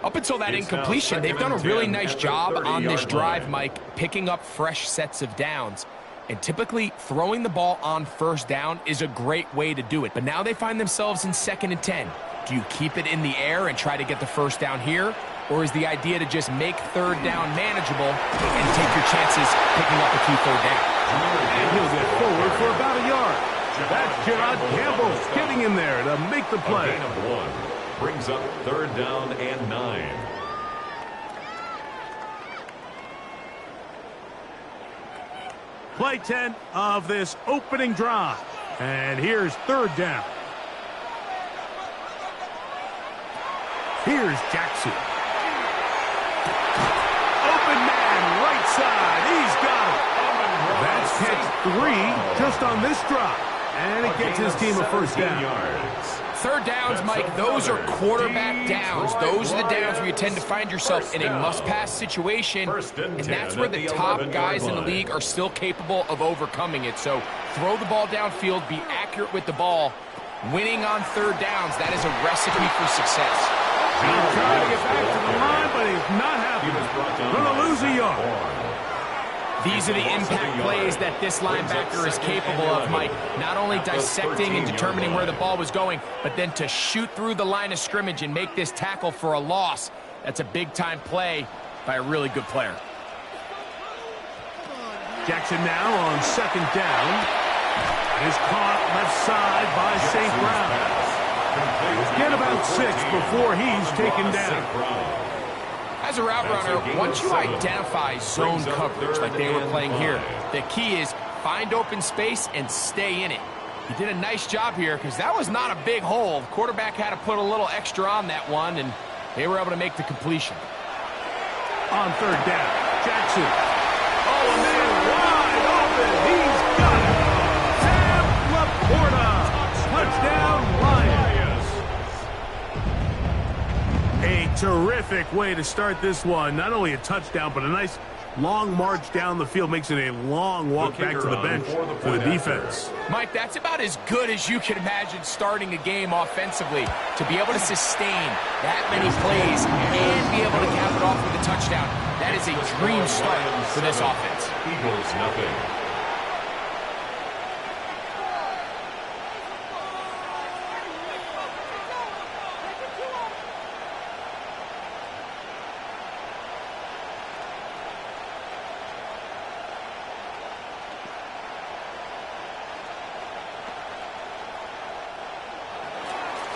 Up until that incompletion, they've done a really nice job on this drive, Mike, picking up fresh sets of downs. And typically, throwing the ball on first down is a great way to do it. But now they find themselves in 2nd and 10. Do you keep it in the air and try to get the first down here? Or is the idea to just make third down manageable and take your chances picking up a key third down? And he'll get forward for about a yard. That's Gerard Campbell getting in there to make the play. A gain of 1. Brings up 3rd down and 9. Play 10 of this opening drive. And here's 3rd down. Here's Jackson. Open man, right side. He's got it. That's catch 3 just on this drive. And it gets his team a first down. 3rd downs, Mike, those are quarterback downs. Those are the downs where you tend to find yourself in a must-pass situation, and that's where the top guys in the league are still capable of overcoming it. So throw the ball downfield, be accurate with the ball. Winning on 3rd downs, that is a recipe for success. He's trying to get back to the line, but he's not happy. Going to lose a yard. These are the impact plays that this linebacker is capable of, Mike. Not only dissecting and determining where the ball was going, but then to shoot through the line of scrimmage and make this tackle for a loss. That's a big-time play by a really good player. Jackson now on 2nd down. Is caught left side by St. Brown. Get about 6 before he's taken down. As a route runner, once you identify zone coverage like they were playing here, the key is find open space and stay in it. He did a nice job here because that was not a big hole. The quarterback had to put a little extra on that one, and they were able to make the completion. On 3rd down, Jackson. Oh, man, wide open. He's got it. Sam Laporta. Touchdown, Lions. A terrific way to start this one. Not only a touchdown, but a nice long march down the field makes it a long walk back to the bench for the defense. Mike, that's about as good as you can imagine starting a game offensively. To be able to sustain that many plays and be able to cap it off with a touchdown, that is a dream start for this offense. Eagles nothing.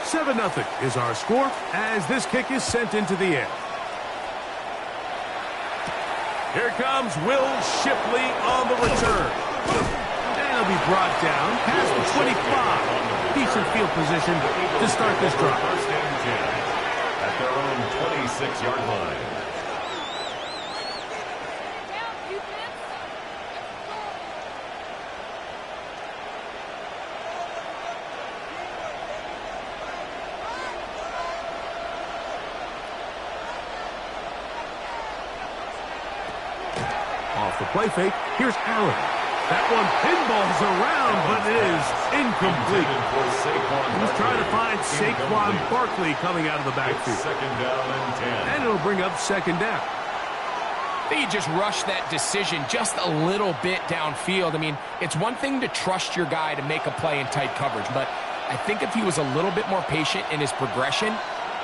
Seven 0 is our score as this kick is sent into the air. Here comes Will Shipley on the return. And he'll be brought down past the 25. Decent field position to start this drive. First and 10 at their own 26-yard line. Off the play fake, here's Allen. That one pinballs around, but it is incomplete. He was trying to find Saquon Barkley coming out of the backfield. Second down and 10. And it'll bring up second down. I think he just rushed that decision just a little bit downfield. I mean, it's one thing to trust your guy to make a play in tight coverage, but I think if he was a little bit more patient in his progression,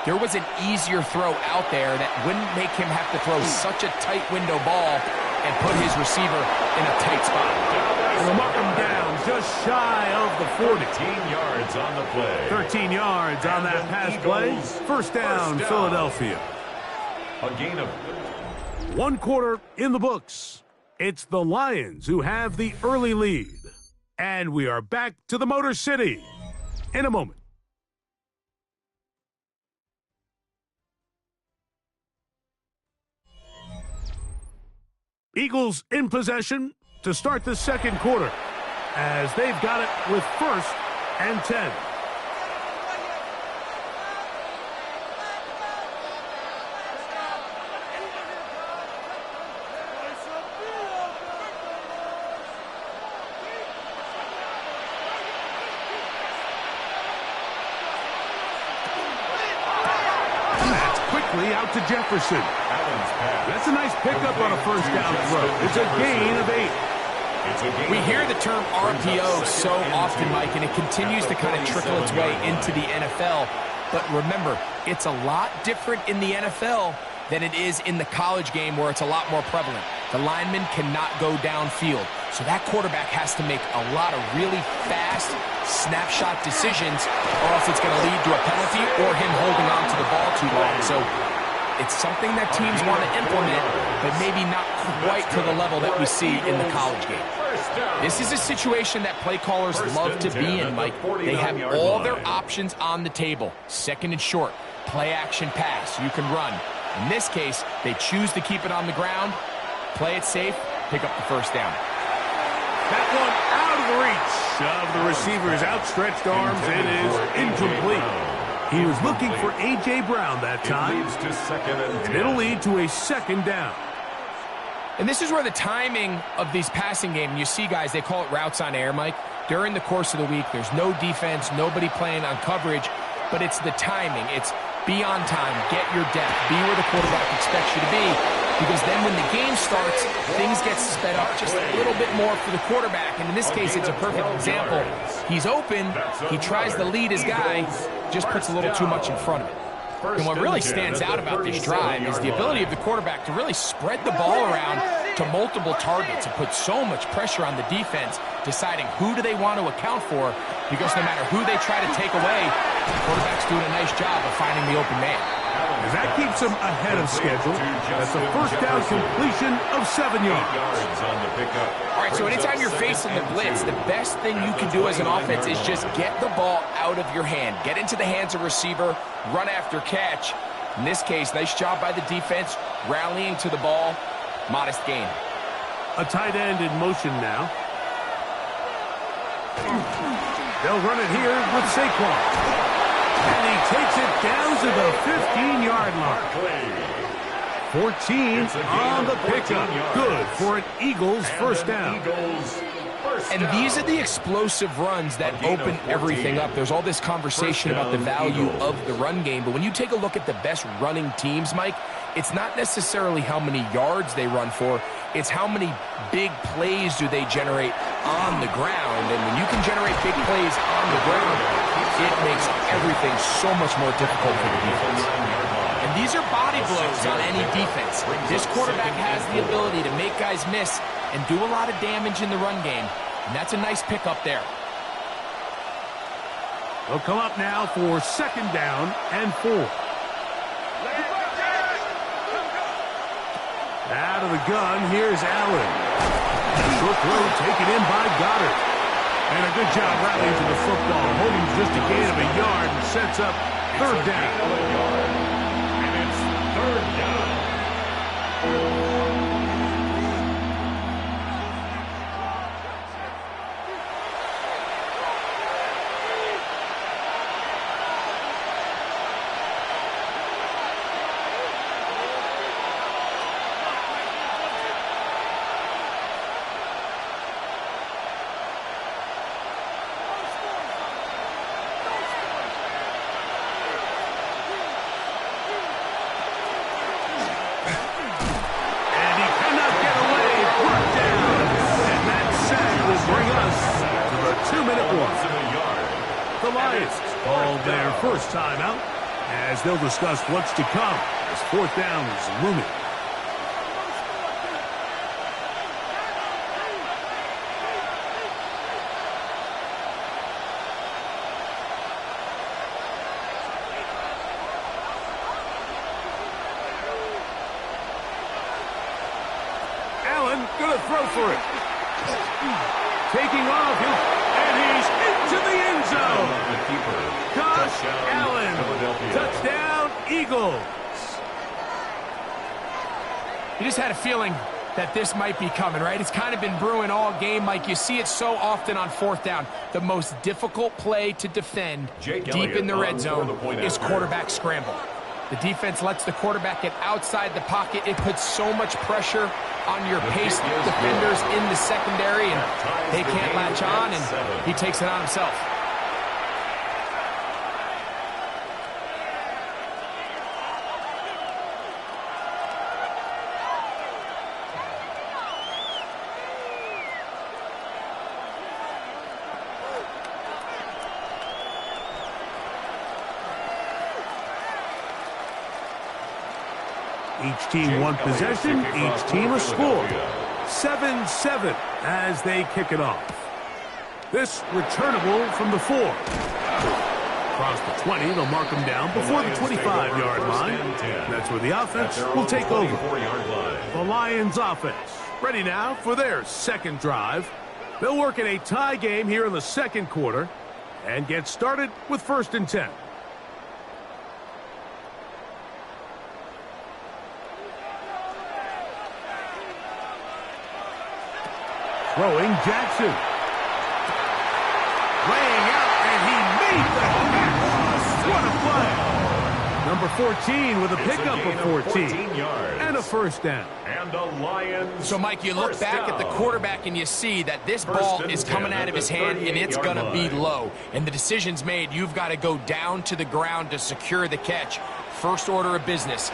there was an easier throw out there that wouldn't make him have to throw such a tight window ball and put his receiver in a tight spot. And they'll mark him down just shy of the 40. 13 yards on the play. 13 yards on that pass play. First down, Philadelphia. A gain of 1 quarter in the books. It's the Lions who have the early lead. And we are back to the Motor City in a moment. Eagles in possession to start the second quarter as they've got it with first and 10. That's quickly out to Jefferson. That's a nice pickup on a first down throw. It's a gain of 8. We hear the term RPO so often, Mike, and it continues to kind of trickle its way into the NFL. But remember, it's a lot different in the NFL than it is in the college game where it's a lot more prevalent. The lineman cannot go downfield. So that quarterback has to make a lot of really fast snapshot decisions or else it's going to lead to a penalty or him holding on to the ball too long. So it's something that teams want to implement, but maybe not quite to the level that we see in the college game. This is a situation that play callers love to be in, Mike. They have all their options on the table. Second and short, play action pass, you can run. In this case, they choose to keep it on the ground, play it safe, pick up the first down. That one out of the reach of the receiver's outstretched arms. It is incomplete. He was looking for A.J. Brown that time. It leads to second and 10. It'll lead to a second down. And this is where the timing of these passing game, you see guys, they call it routes on air, Mike. During the course of the week, there's no defense, nobody playing on coverage, but it's the timing. It's be on time, get your depth, be where the quarterback expects you to be, because then when the game starts, things get sped up just a little bit more for the quarterback. And in this case, it's a perfect example. He's open, he tries to lead his guy, just puts a little too much in front of it. And what really stands out about this drive is the ability of the quarterback to really spread the ball around to multiple targets and put so much pressure on the defense, deciding who do they want to account for, because no matter who they try to take away, the quarterback's doing a nice job of finding the open man. As that keeps him ahead of schedule. That's a first down completion of 7 yards. On the pickup. All right, so anytime you're facing the blitz, the best thing you can do as an offense is just get the ball out of your hand. Get into the hands of receiver, run after catch. In this case, nice job by the defense, rallying to the ball. Modest gain. A tight end in motion now. They'll run it here with Saquon. And he takes it down to the 15-yard line. 14 on the pickup. Good for an Eagles first down. And these are the explosive runs that open everything up. There's all this conversation about the value of the run game, but when you take a look at the best running teams, Mike, it's not necessarily how many yards they run for, it's how many big plays do they generate on the ground. And when you can generate big plays on the ground, it makes everything so much more difficult for the defense. And these are body blows on any defense. This quarterback has the ability to make guys miss and do a lot of damage in the run game. And that's a nice pickup there. They'll come up now for 2nd down and 4. Out of the gun, here's Allen. Short throw taken in by Goddard. And a good job rallying to the football. Holding just a gain of a yard and sets up 3rd down. And it's 3rd down. The Lions called their first timeout as they'll discuss what's to come as 4th down is looming. Allen gonna throw for it. Taking off, and he's into the end zone. Josh Allen, touchdown, Eagles. You just had a feeling that this might be coming, right? It's kind of been brewing all game, Mike. You see it so often on 4th down. The most difficult play to defend deep in the red zone is quarterback scramble. The defense lets the quarterback get outside the pocket. It puts so much pressure on your pace defenders in the secondary, and they can't latch on, and he takes it on himself. Each team one possession, each team a score. 7-7 as they kick it off. This returnable from the 4. Across the 20, they'll mark them down before the 25-yard line. That's where the offense will take over. The Lions offense ready now for their 2nd drive. They'll work in a tie game here in the 2nd quarter and get started with 1st and 10. Throwing Jackson. Laying out, and he made the catch. What a play. Number 14 with a pickup of 14 and a 1st down. And the Lions. So, Mike, you look back at the quarterback and you see that this ball is coming out of his hand and it's going to be low. And the decision's made. You've got to go down to the ground to secure the catch. First order of business.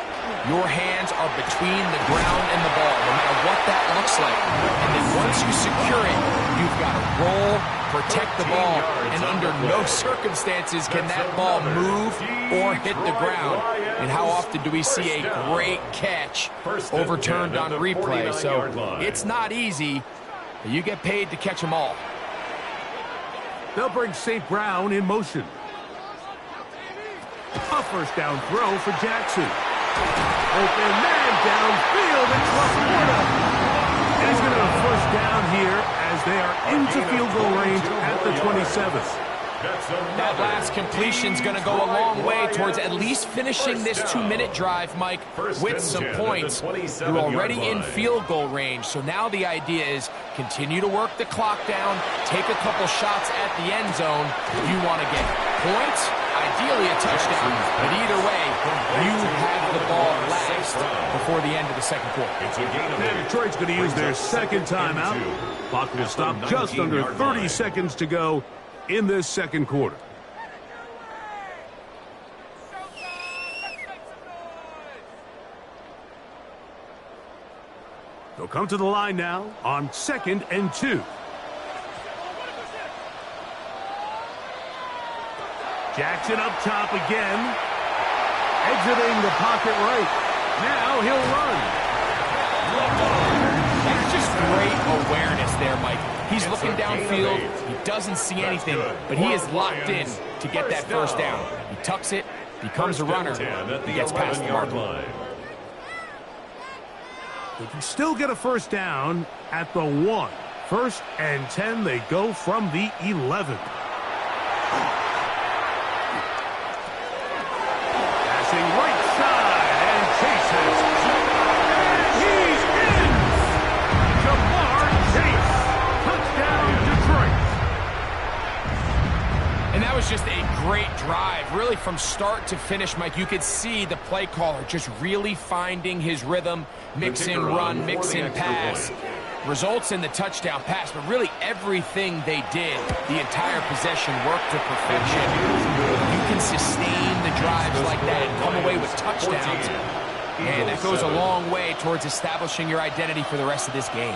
Your hands are between the ground and the ball, no matter what that looks like. And then once you secure it, you've got to roll, protect the ball, and under no circumstances can that ball move or hit the ground. And how often do we see a great catch overturned on replay? So it's not easy, but you get paid to catch them all. They'll bring St. Brown in motion. A 1st down throw for Jackson. Open man downfield, it's LaPorta. And he's going to have 1st down here as they are into field goal range at the 27th. That last completion's going to go a long way towards at least finishing this 2-minute drive, Mike, with some points. You're already in field goal range, so now the idea is continue to work the clock down, take a couple shots at the end zone. You want to get points, ideally a touchdown. But either way, you have the ball last before the end of the second quarter. And Detroit's going to use their second timeout. Clock will stop just under 30 seconds to go in this second quarter. They'll come to the line now on 2nd and 2. Jackson up top again. Exiting the pocket right. Now he'll run. That's just great awareness there, Mike. He's looking downfield. He doesn't see anything, but he is locked in to get that first down. He tucks it, becomes a runner, he gets past the mark line. They can still get a first down at the 1. 1st and 10, they go from the 11. Passing right side, and Chase has it. And he's in! Jamar Chase. Touchdown, Detroit. And that was just a great drive, really from start to finish, Mike. You could see the play caller just really finding his rhythm, mix in run, mix in pass. Results in the touchdown pass, but really everything they did, the entire possession worked to perfection. You can sustain the drives like that and come away with touchdowns, and that goes a long way towards establishing your identity for the rest of this game.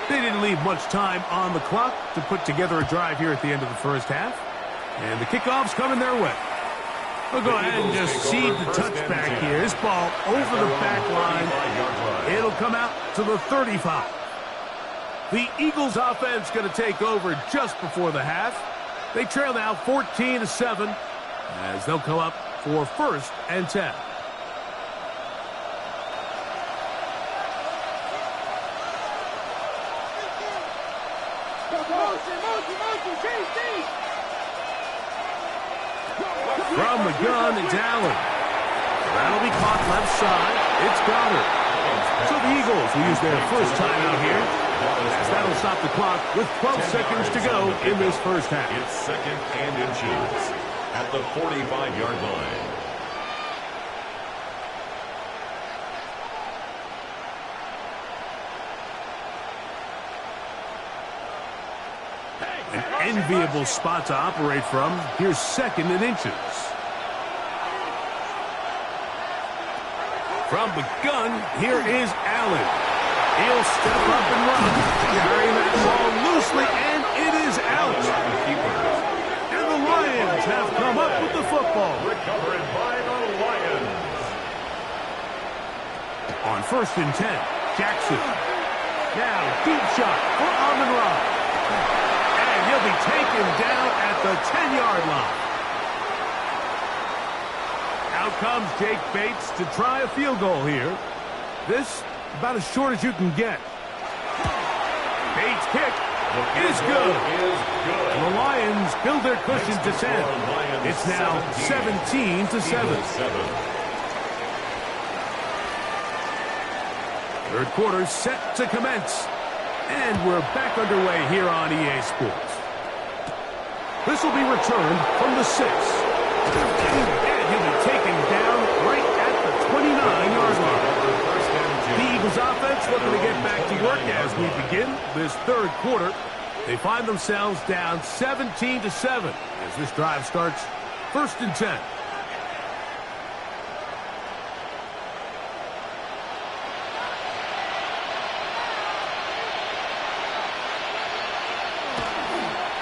They didn't leave much time on the clock to put together a drive here at the end of the first half. And the kickoff's coming their way. We'll go ahead and just seed the touchback here. This ball over the back line. It'll come out to the 35. The Eagles offense going to take over just before the half. They trail now 14-7 as they'll come up for 1st and 10. From the gun, it's Allen. That'll be caught left side. It's Goddard. So the Eagles will use their first timeout here. That'll stop the clock with 12 seconds to go in this first half. It's 2nd and inches at the 45-yard line. An enviable spot to operate from. Here's 2nd and inches. From the gun, here is Allen. He'll step up and run. Carrying that ball loosely, and it is out. And the Lions have come up with the football. Recovered by the Lions. On 1st and 10, Jackson. Now, deep shot for Amon-Ra. And he'll be taken down at the 10-yard line. Out comes Jake Bates to try a field goal here. This about as short as you can get. Bates' kick is good. The Lions build their cushion to 10. It's now 17-7. Third quarter set to commence. And we're back underway here on EA Sports. This will be returned from the 6. And he'll be taken down right at the 29-yard line. The Eagles offense looking to get back to work as we begin this third quarter. They find themselves down 17-7 as this drive starts 1st and 10.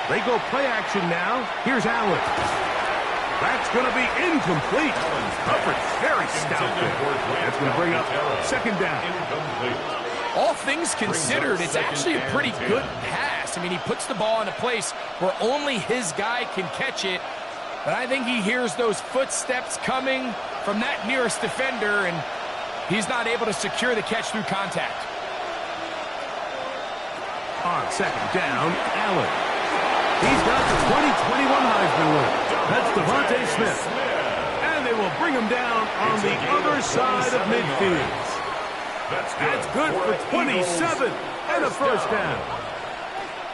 They go play action now. Here's Allen. That's going to be incomplete. Coverage very stout there. That's going to bring up 2nd down. All things considered, it's actually a pretty good pass. I mean, he puts the ball in a place where only his guy can catch it. But I think he hears those footsteps coming from that nearest defender, and he's not able to secure the catch through contact. On 2nd down, Allen. He's got the 2021 Heisman winner. That's Devontae Smith. And they will bring him down on the other side of midfield. That's good for 27 and a first down.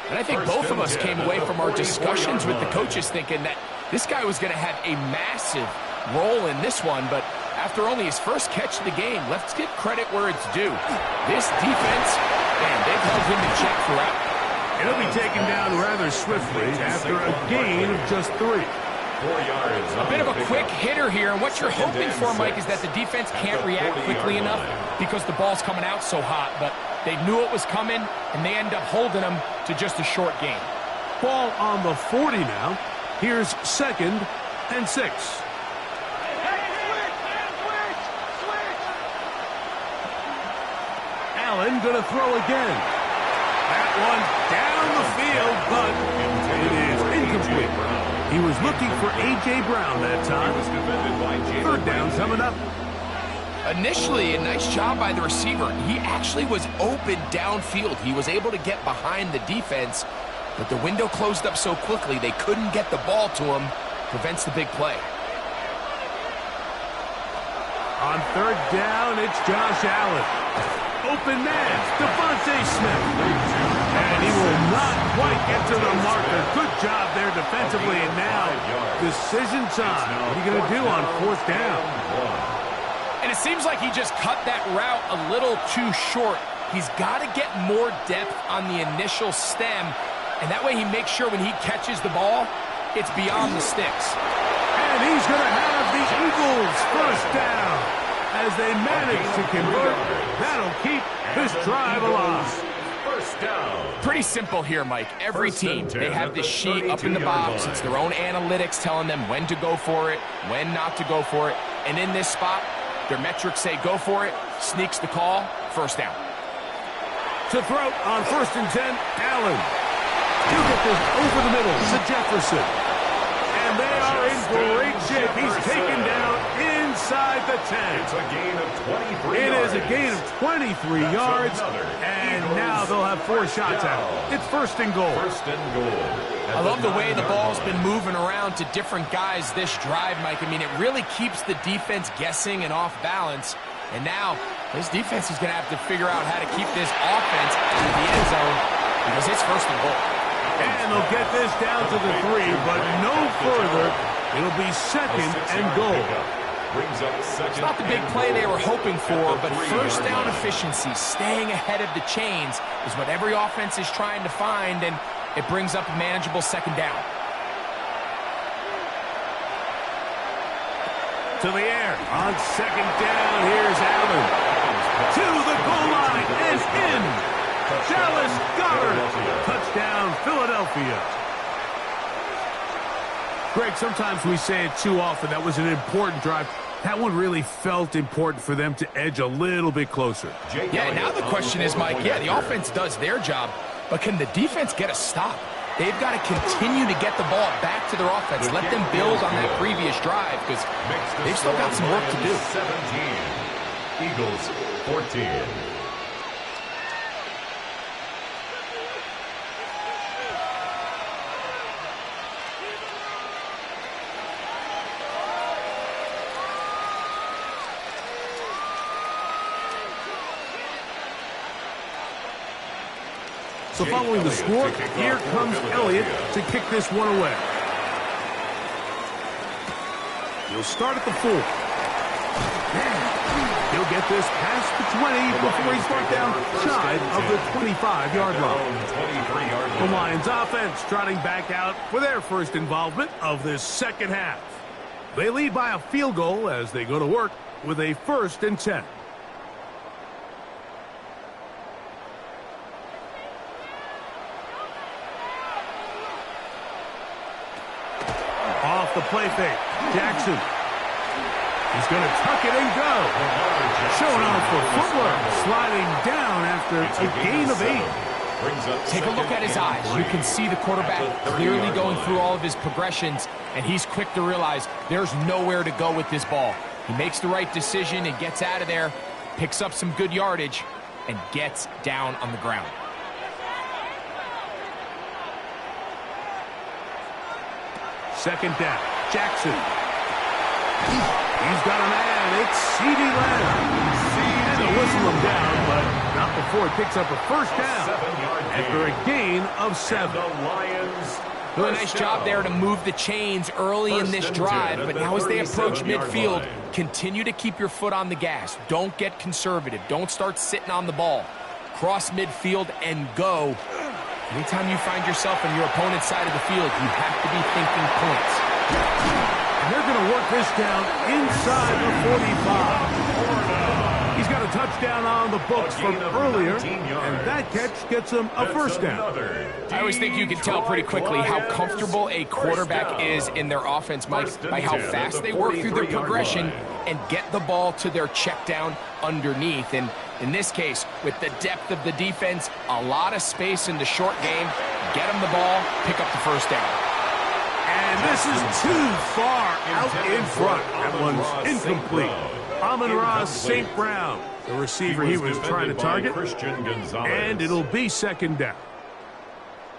And I think both of us came away from our discussions with the coaches thinking that this guy was going to have a massive role in this one, but after only his first catch of the game, let's give credit where it's due. This defense, man, they've held him in check throughout. He'll be taken down rather swiftly after a gain of just 3. 4 yards. A bit of a quick hitter here, and what you're hoping for, Mike, is that the defense can't react quickly enough because the ball's coming out so hot, but they knew it was coming, and they end up holding them to just a short gain. Ball on the 40 now. Here's 2nd and 6. Allen going to throw again. That one down the field, but it is incomplete. He was looking for A.J. Brown that time. 3rd down coming up. Initially, a nice job by the receiver. He actually was open downfield. He was able to get behind the defense, but the window closed up so quickly they couldn't get the ball to him. Prevents the big play. On 3rd down, it's Josh Allen. Open man, Devontae Smith. And he will not quite get to the marker. Good job there defensively. And now, decision time. What are you going to do on 4th down? And it seems like he just cut that route a little too short. He's got to get more depth on the initial stem. And that way he makes sure when he catches the ball, it's beyond the sticks. And he's going to have the Eagles first down. As they manage to convert, that'll keep this drive alive. First down. Pretty simple here, Mike. Every team, they have this sheet up in the box. It's their own analytics telling them when to go for it, when not to go for it. And in this spot, their metrics say go for it, sneaks the call, first down. To throw on 1st and 10, Allen. He'll get this over the middle to Jefferson. And they are in great shape. He's taken down inside the 10. It's a gain of 23 It yards. is a gain of 23 yards. And now they'll have 4 shots at it. It's 1st and goal. 1st and goal. I love the way the ball's been moving around to different guys this drive, Mike. I mean, it really keeps the defense guessing and off balance. And now, this defense is going to have to figure out how to keep this offense out of the end zone because it's 1st and goal. And they'll get this down to the 3, but no further. It'll be 2nd and goal. It's not the big play they were hoping for, but first down efficiency, staying ahead of the chains, is what every offense is trying to find, and it brings up a manageable 2nd down. To the air. On 2nd down, here's Allen. To the goal line and in. Dallas Goedert. Touchdown, Philadelphia. Greg, sometimes we say it too often. That was an important drive. That one really felt important for them to edge a little bit closer. Yeah, now the question is, Mike, the offense does their job, but can the defense get a stop? They've got to continue to get the ball back to their offense. Let them build on that previous drive because they've still got some work to do. 17. Eagles 14. So following the score, here comes Elliott to kick this one away. He'll start at the 4. He'll get this past the 20 before he's brought down shy of the 25-yard line. The Lions offense trotting back out for their first involvement of this second half. They lead by a field goal as they go to work with a 1st and 10. Off the play fake. Jackson. He's going to tuck it and go. Showing off for footwork. Sliding down after a gain of 8. Take a look at his eyes. You can see the quarterback clearly going through all of his progressions, and he's quick to realize there's nowhere to go with this ball. He makes the right decision and gets out of there, picks up some good yardage, and gets down on the ground. second down. Jackson. He's got a man. It's CeeDee Lamb. And they'll whistle him down, but not before he picks up a first down after a gain of 7. Doing a nice job there to move the chains early in this drive, but now as they approach midfield, continue to keep your foot on the gas. Don't get conservative. Don't start sitting on the ball. Cross midfield and go. Anytime you find yourself on your opponent's side of the field, you have to be thinking points. And they're going to work this down inside the 45. He's got a touchdown on the books from earlier, and that catch gets him a first down. I always think you can tell pretty quickly how comfortable a quarterback is in their offense, Mike, by how fast they work through their progression and get the ball to their check down underneath. And in this case, with the depth of the defense, a lot of space in the short game, get them the ball, pick up the first down. And this is too far out in front. That one's incomplete. Amon-Ra St. Brown, the receiver he was trying to target, and it'll be second down.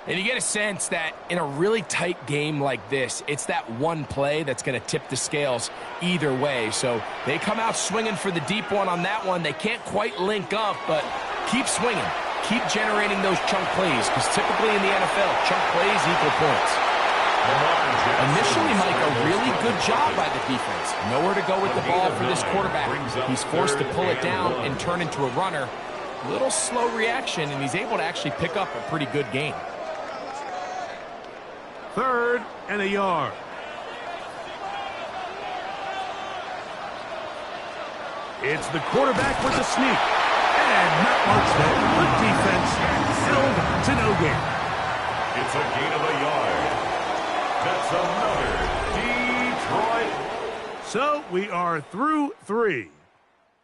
And you get a sense that in a really tight game like this, it's that one play that's going to tip the scales either way. So they come out swinging for the deep one on that one. They can't quite link up, but keep swinging. Keep generating those chunk plays, because typically in the NFL, chunk plays equal points. Initially, Mike, a really good job by the defense. Nowhere to go with the ball for this quarterback. He's forced to pull it down and turn into a runner. Little slow reaction, and he's able to actually pick up a pretty good gain. 3rd and a yard. It's the quarterback with the sneak. And not much there. The defense held to no gain. It's a gain of a yard. That's another Detroit. So we are through 3.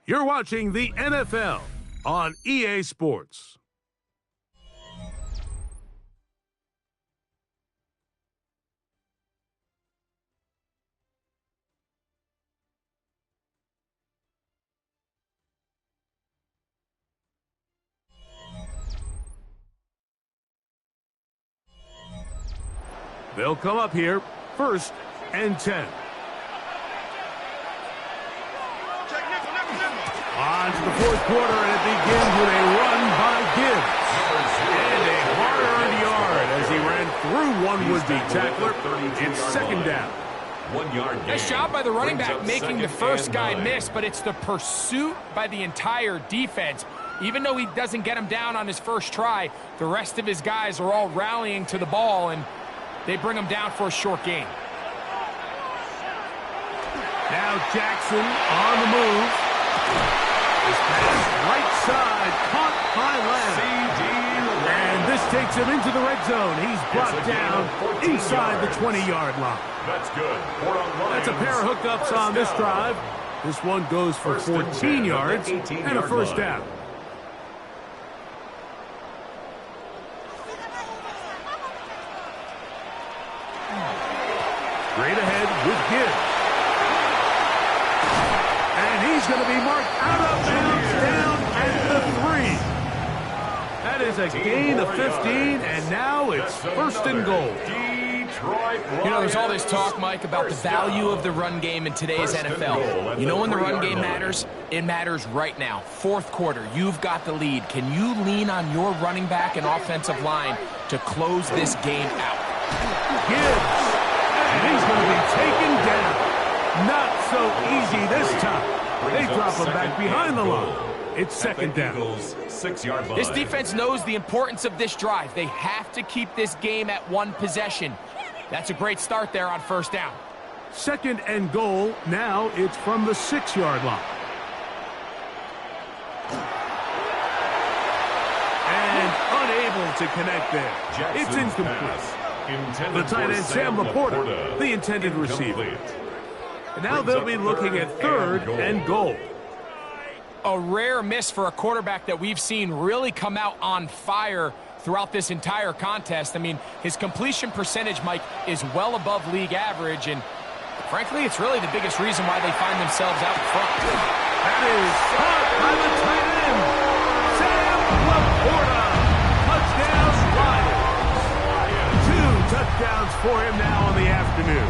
You're watching the NFL on EA Sports. They'll come up here, 1st and 10. On to the 4th quarter, and it begins with a run by Gibbs. And a hard-earned yard as he ran through one would-be tackler. It's second down. 1 yard gain. Nice job by the running back making the first guy miss, but it's the pursuit by the entire defense. Even though he doesn't get him down on his first try, the rest of his guys are all rallying to the ball, and they bring him down for a short gain. Now Jackson on the move. This pass right side, caught by Lamb. And this takes him into the red zone. He's brought down inside the 20-yard line. That's good. That's a pair of hookups on this drive. This one goes for 14 yards and a first down. Straight ahead with Gibbs. And he's going to be marked out of bounds down at the 3. That is a gain of 15, and now it's 1st and goal. You know, there's all this talk, Mike, about the value of the run game in today's NFL. You know when the run game matters? It matters right now. 4th quarter, you've got the lead. Can you lean on your running back and offensive line to close this game out? Gibbs. And he's going to be taken down. Not so easy this time. They drop him back behind the line. It's second down. 6-yard line. This defense knows the importance of this drive. They have to keep this game at 1 possession. That's a great start there on 1st down. 2nd and goal. Now it's from the 6-yard line. And unable to connect there. It's incomplete. The tight end, Sam Laporta, the intended receiver. And now they'll be looking at 3rd and goal. A rare miss for a quarterback that we've seen really come out on fire throughout this entire contest. I mean, his completion percentage, Mike, is well above league average, and frankly, it's really the biggest reason why they find themselves out in front. That is caught by the tight end, Sam Laporta. Touchdown, Lions. 2 touchdowns for him now on the afternoon.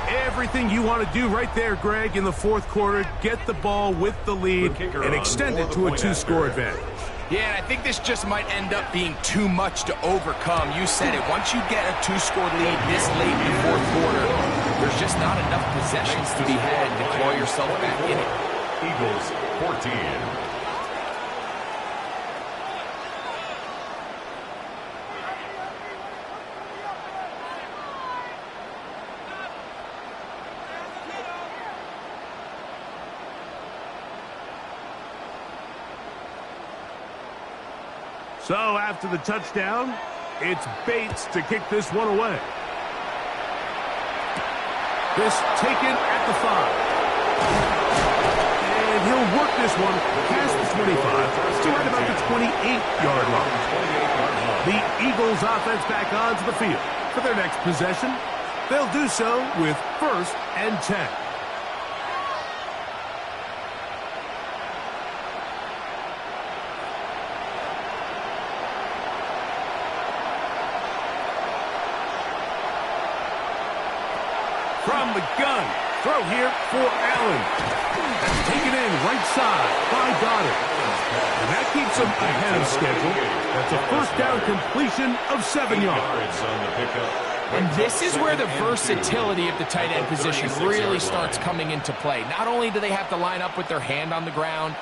Everything you want to do right there, Greg, in the fourth quarter. Get the ball with the lead and extend it to a two-score advantage. Yeah, and I think this just might end up being too much to overcome. You said it. Once you get a two-score lead this late in the fourth quarter, there's just not enough possessions to be had to claw yourself back in it. Eagles 14. So after the touchdown, it's Bates to kick this one away. This taken at the 5. And he'll work this one past the 25 to right about the 28-yard line. The Eagles offense back onto the field for their next possession. They'll do so with 1st and 10. From the gun, throw here for Allen. That's taken in right side by Goddard. And that keeps him ahead of schedule. That's a first down completion of 7 yards. And this is where the versatility of the tight end position really starts coming into play. Not only do they have to line up with their hand on the ground,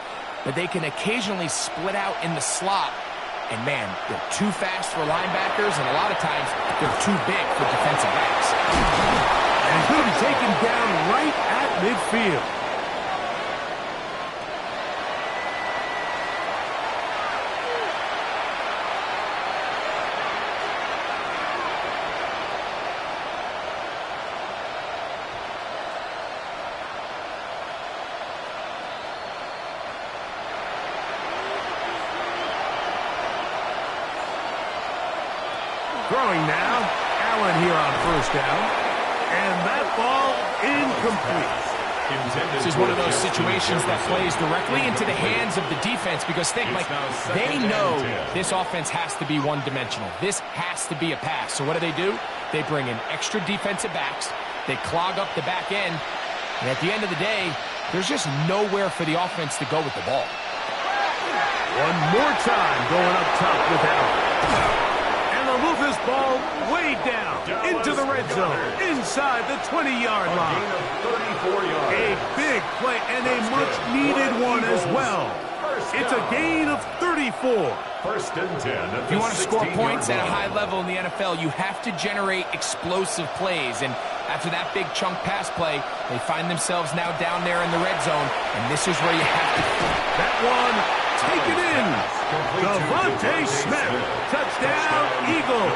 but they can occasionally split out in the slot. And, man, they're too fast for linebackers, and a lot of times they're too big for defensive backs. And he'll be taken down right at midfield. Throwing now, Allen here on first down. And that ball incomplete. This is one of those situations that plays directly into the hands of the defense because think, Mike, they know this offense has to be one-dimensional. This has to be a pass. So what do? They bring in extra defensive backs. They clog up the back end. And at the end of the day, there's just nowhere for the offense to go with the ball. One more time going up top with Allen. Move this ball way down into the red zone, inside the 20-yard line. A big play and a much-needed one as well. It's a gain of 34. 1st and 10. If you want to score points at a high level in the NFL, you have to generate explosive plays. And after that big chunk pass play, they find themselves now down there in the red zone. And this is where you have to... That one taken in. Devontae Smith. Touchdown, Eagles.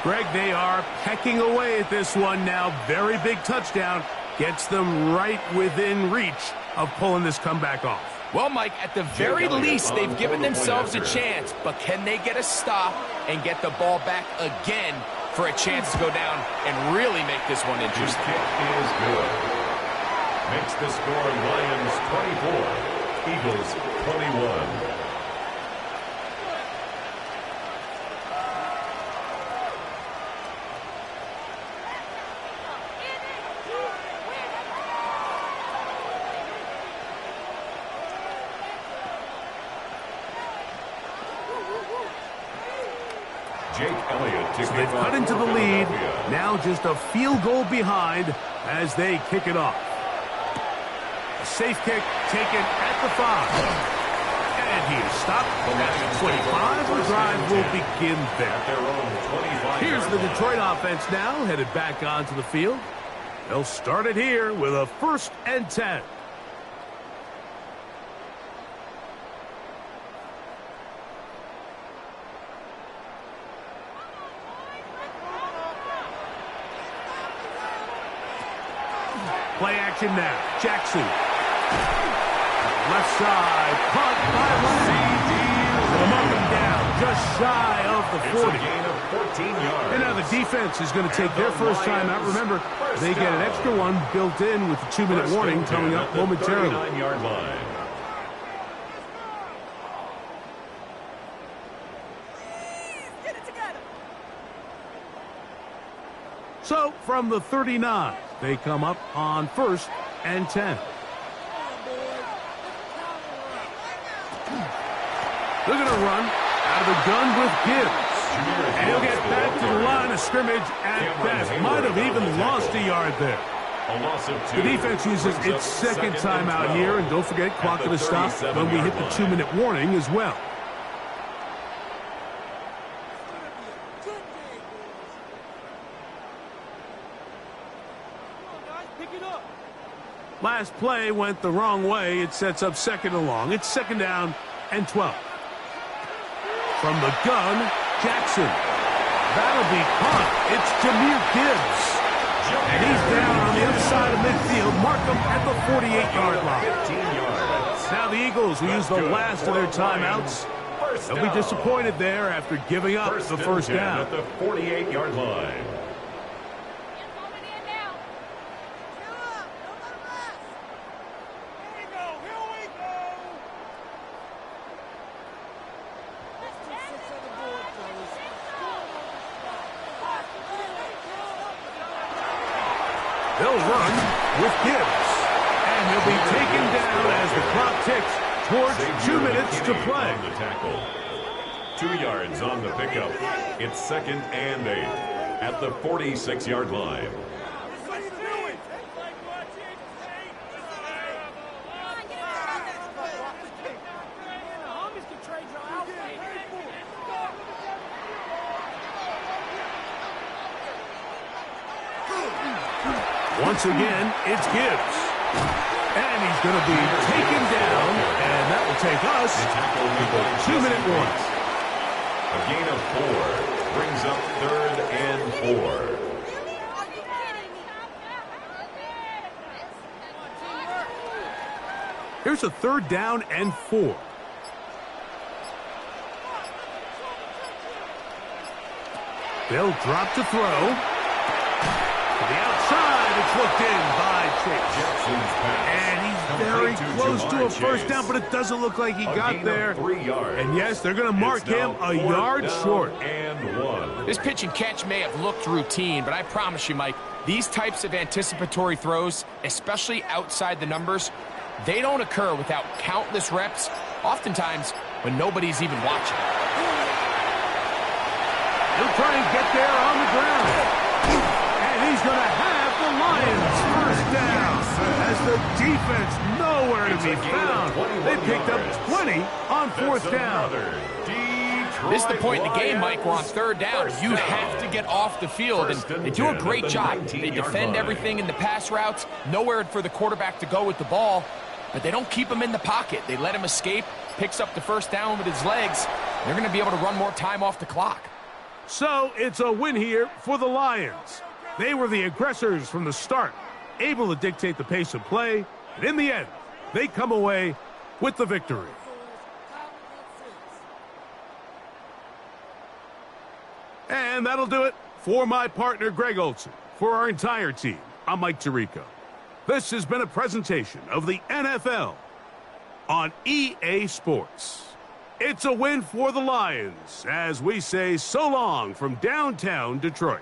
Greg, they are pecking away at this one now. Very big touchdown. Gets them right within reach of pulling this comeback off. Well, Mike, at the very least, they've given themselves a chance. But can they get a stop and get the ball back again for a chance to go down and really make this one interesting? His kick is good. Makes the score Lions 24, Eagles 21. So they've cut into the lead. Now just a field goal behind as they kick it off. A safe kick taken at the 5. And he is stopped at the 25. The drive will begin there. Here's the Detroit offense now headed back onto the field. They'll start it here with a 1st and 10. Play action now. Jackson. Left side. Caught by Lamb. Up and down. Just shy of the 40. It's a gain of 14 yards. And now the defense is going to take their first time out. Remember, they get an extra one built in with the 2-minute warning coming up momentarily. 39-yard line. So, from the 39, they come up on 1st and 10. They're going to run out of the gun with Gibbs. And he'll get back to the line of scrimmage at best. Might have even lost a yard there. The defense uses its second timeout here, and don't forget, clock going to stop when we hit the 2-minute warning as well. Last play went the wrong way. It sets up 2nd and long. It's 2nd down and 12. From the gun, Jackson. That'll be caught. It's Jahmyr Gibbs. And he's down on the other side of midfield. Mark him at the 48-yard line. Now the Eagles will use the last of their timeouts. They'll be disappointed there after giving up the first down. At the 48-yard line. They'll run with Gibbs. And he'll be taken down as the clock ticks towards 2 minutes to play. The tackle. 2 yards on the pickup. It's 2nd and 8 at the 46-yard line. Once again, it's Gibbs. And he's going to be taken down, and that will take us to the 2-minute warning. A gain of 4 brings up 3rd and 4. Here's a 3rd down and 4. They'll drop to throw. To the outside, it's looked in by Chase. And he's very close to a first down, but it doesn't look like he got there. And yes, they're going to mark him a yard short. This pitch and catch may have looked routine, but I promise you, Mike, these types of anticipatory throws, especially outside the numbers, they don't occur without countless reps, oftentimes when nobody's even watching. He'll try and get there on the ground. And he's going to have the Lions first down as the defense nowhere to be found. They picked up 20 on 4th down. This is the point in the game, Mike, where on 3rd down, you have to get off the field, and they do a great job. They defend everything in the pass routes, nowhere for the quarterback to go with the ball, but they don't keep him in the pocket. They let him escape, picks up the first down with his legs. They're going to be able to run more time off the clock. So it's a win here for the Lions. They were the aggressors from the start, able to dictate the pace of play, and in the end, they come away with the victory. And that'll do it for my partner, Greg Olsen. For our entire team, I'm Mike Tirico. This has been a presentation of the NFL on EA Sports. It's a win for the Lions as we say so long from downtown Detroit.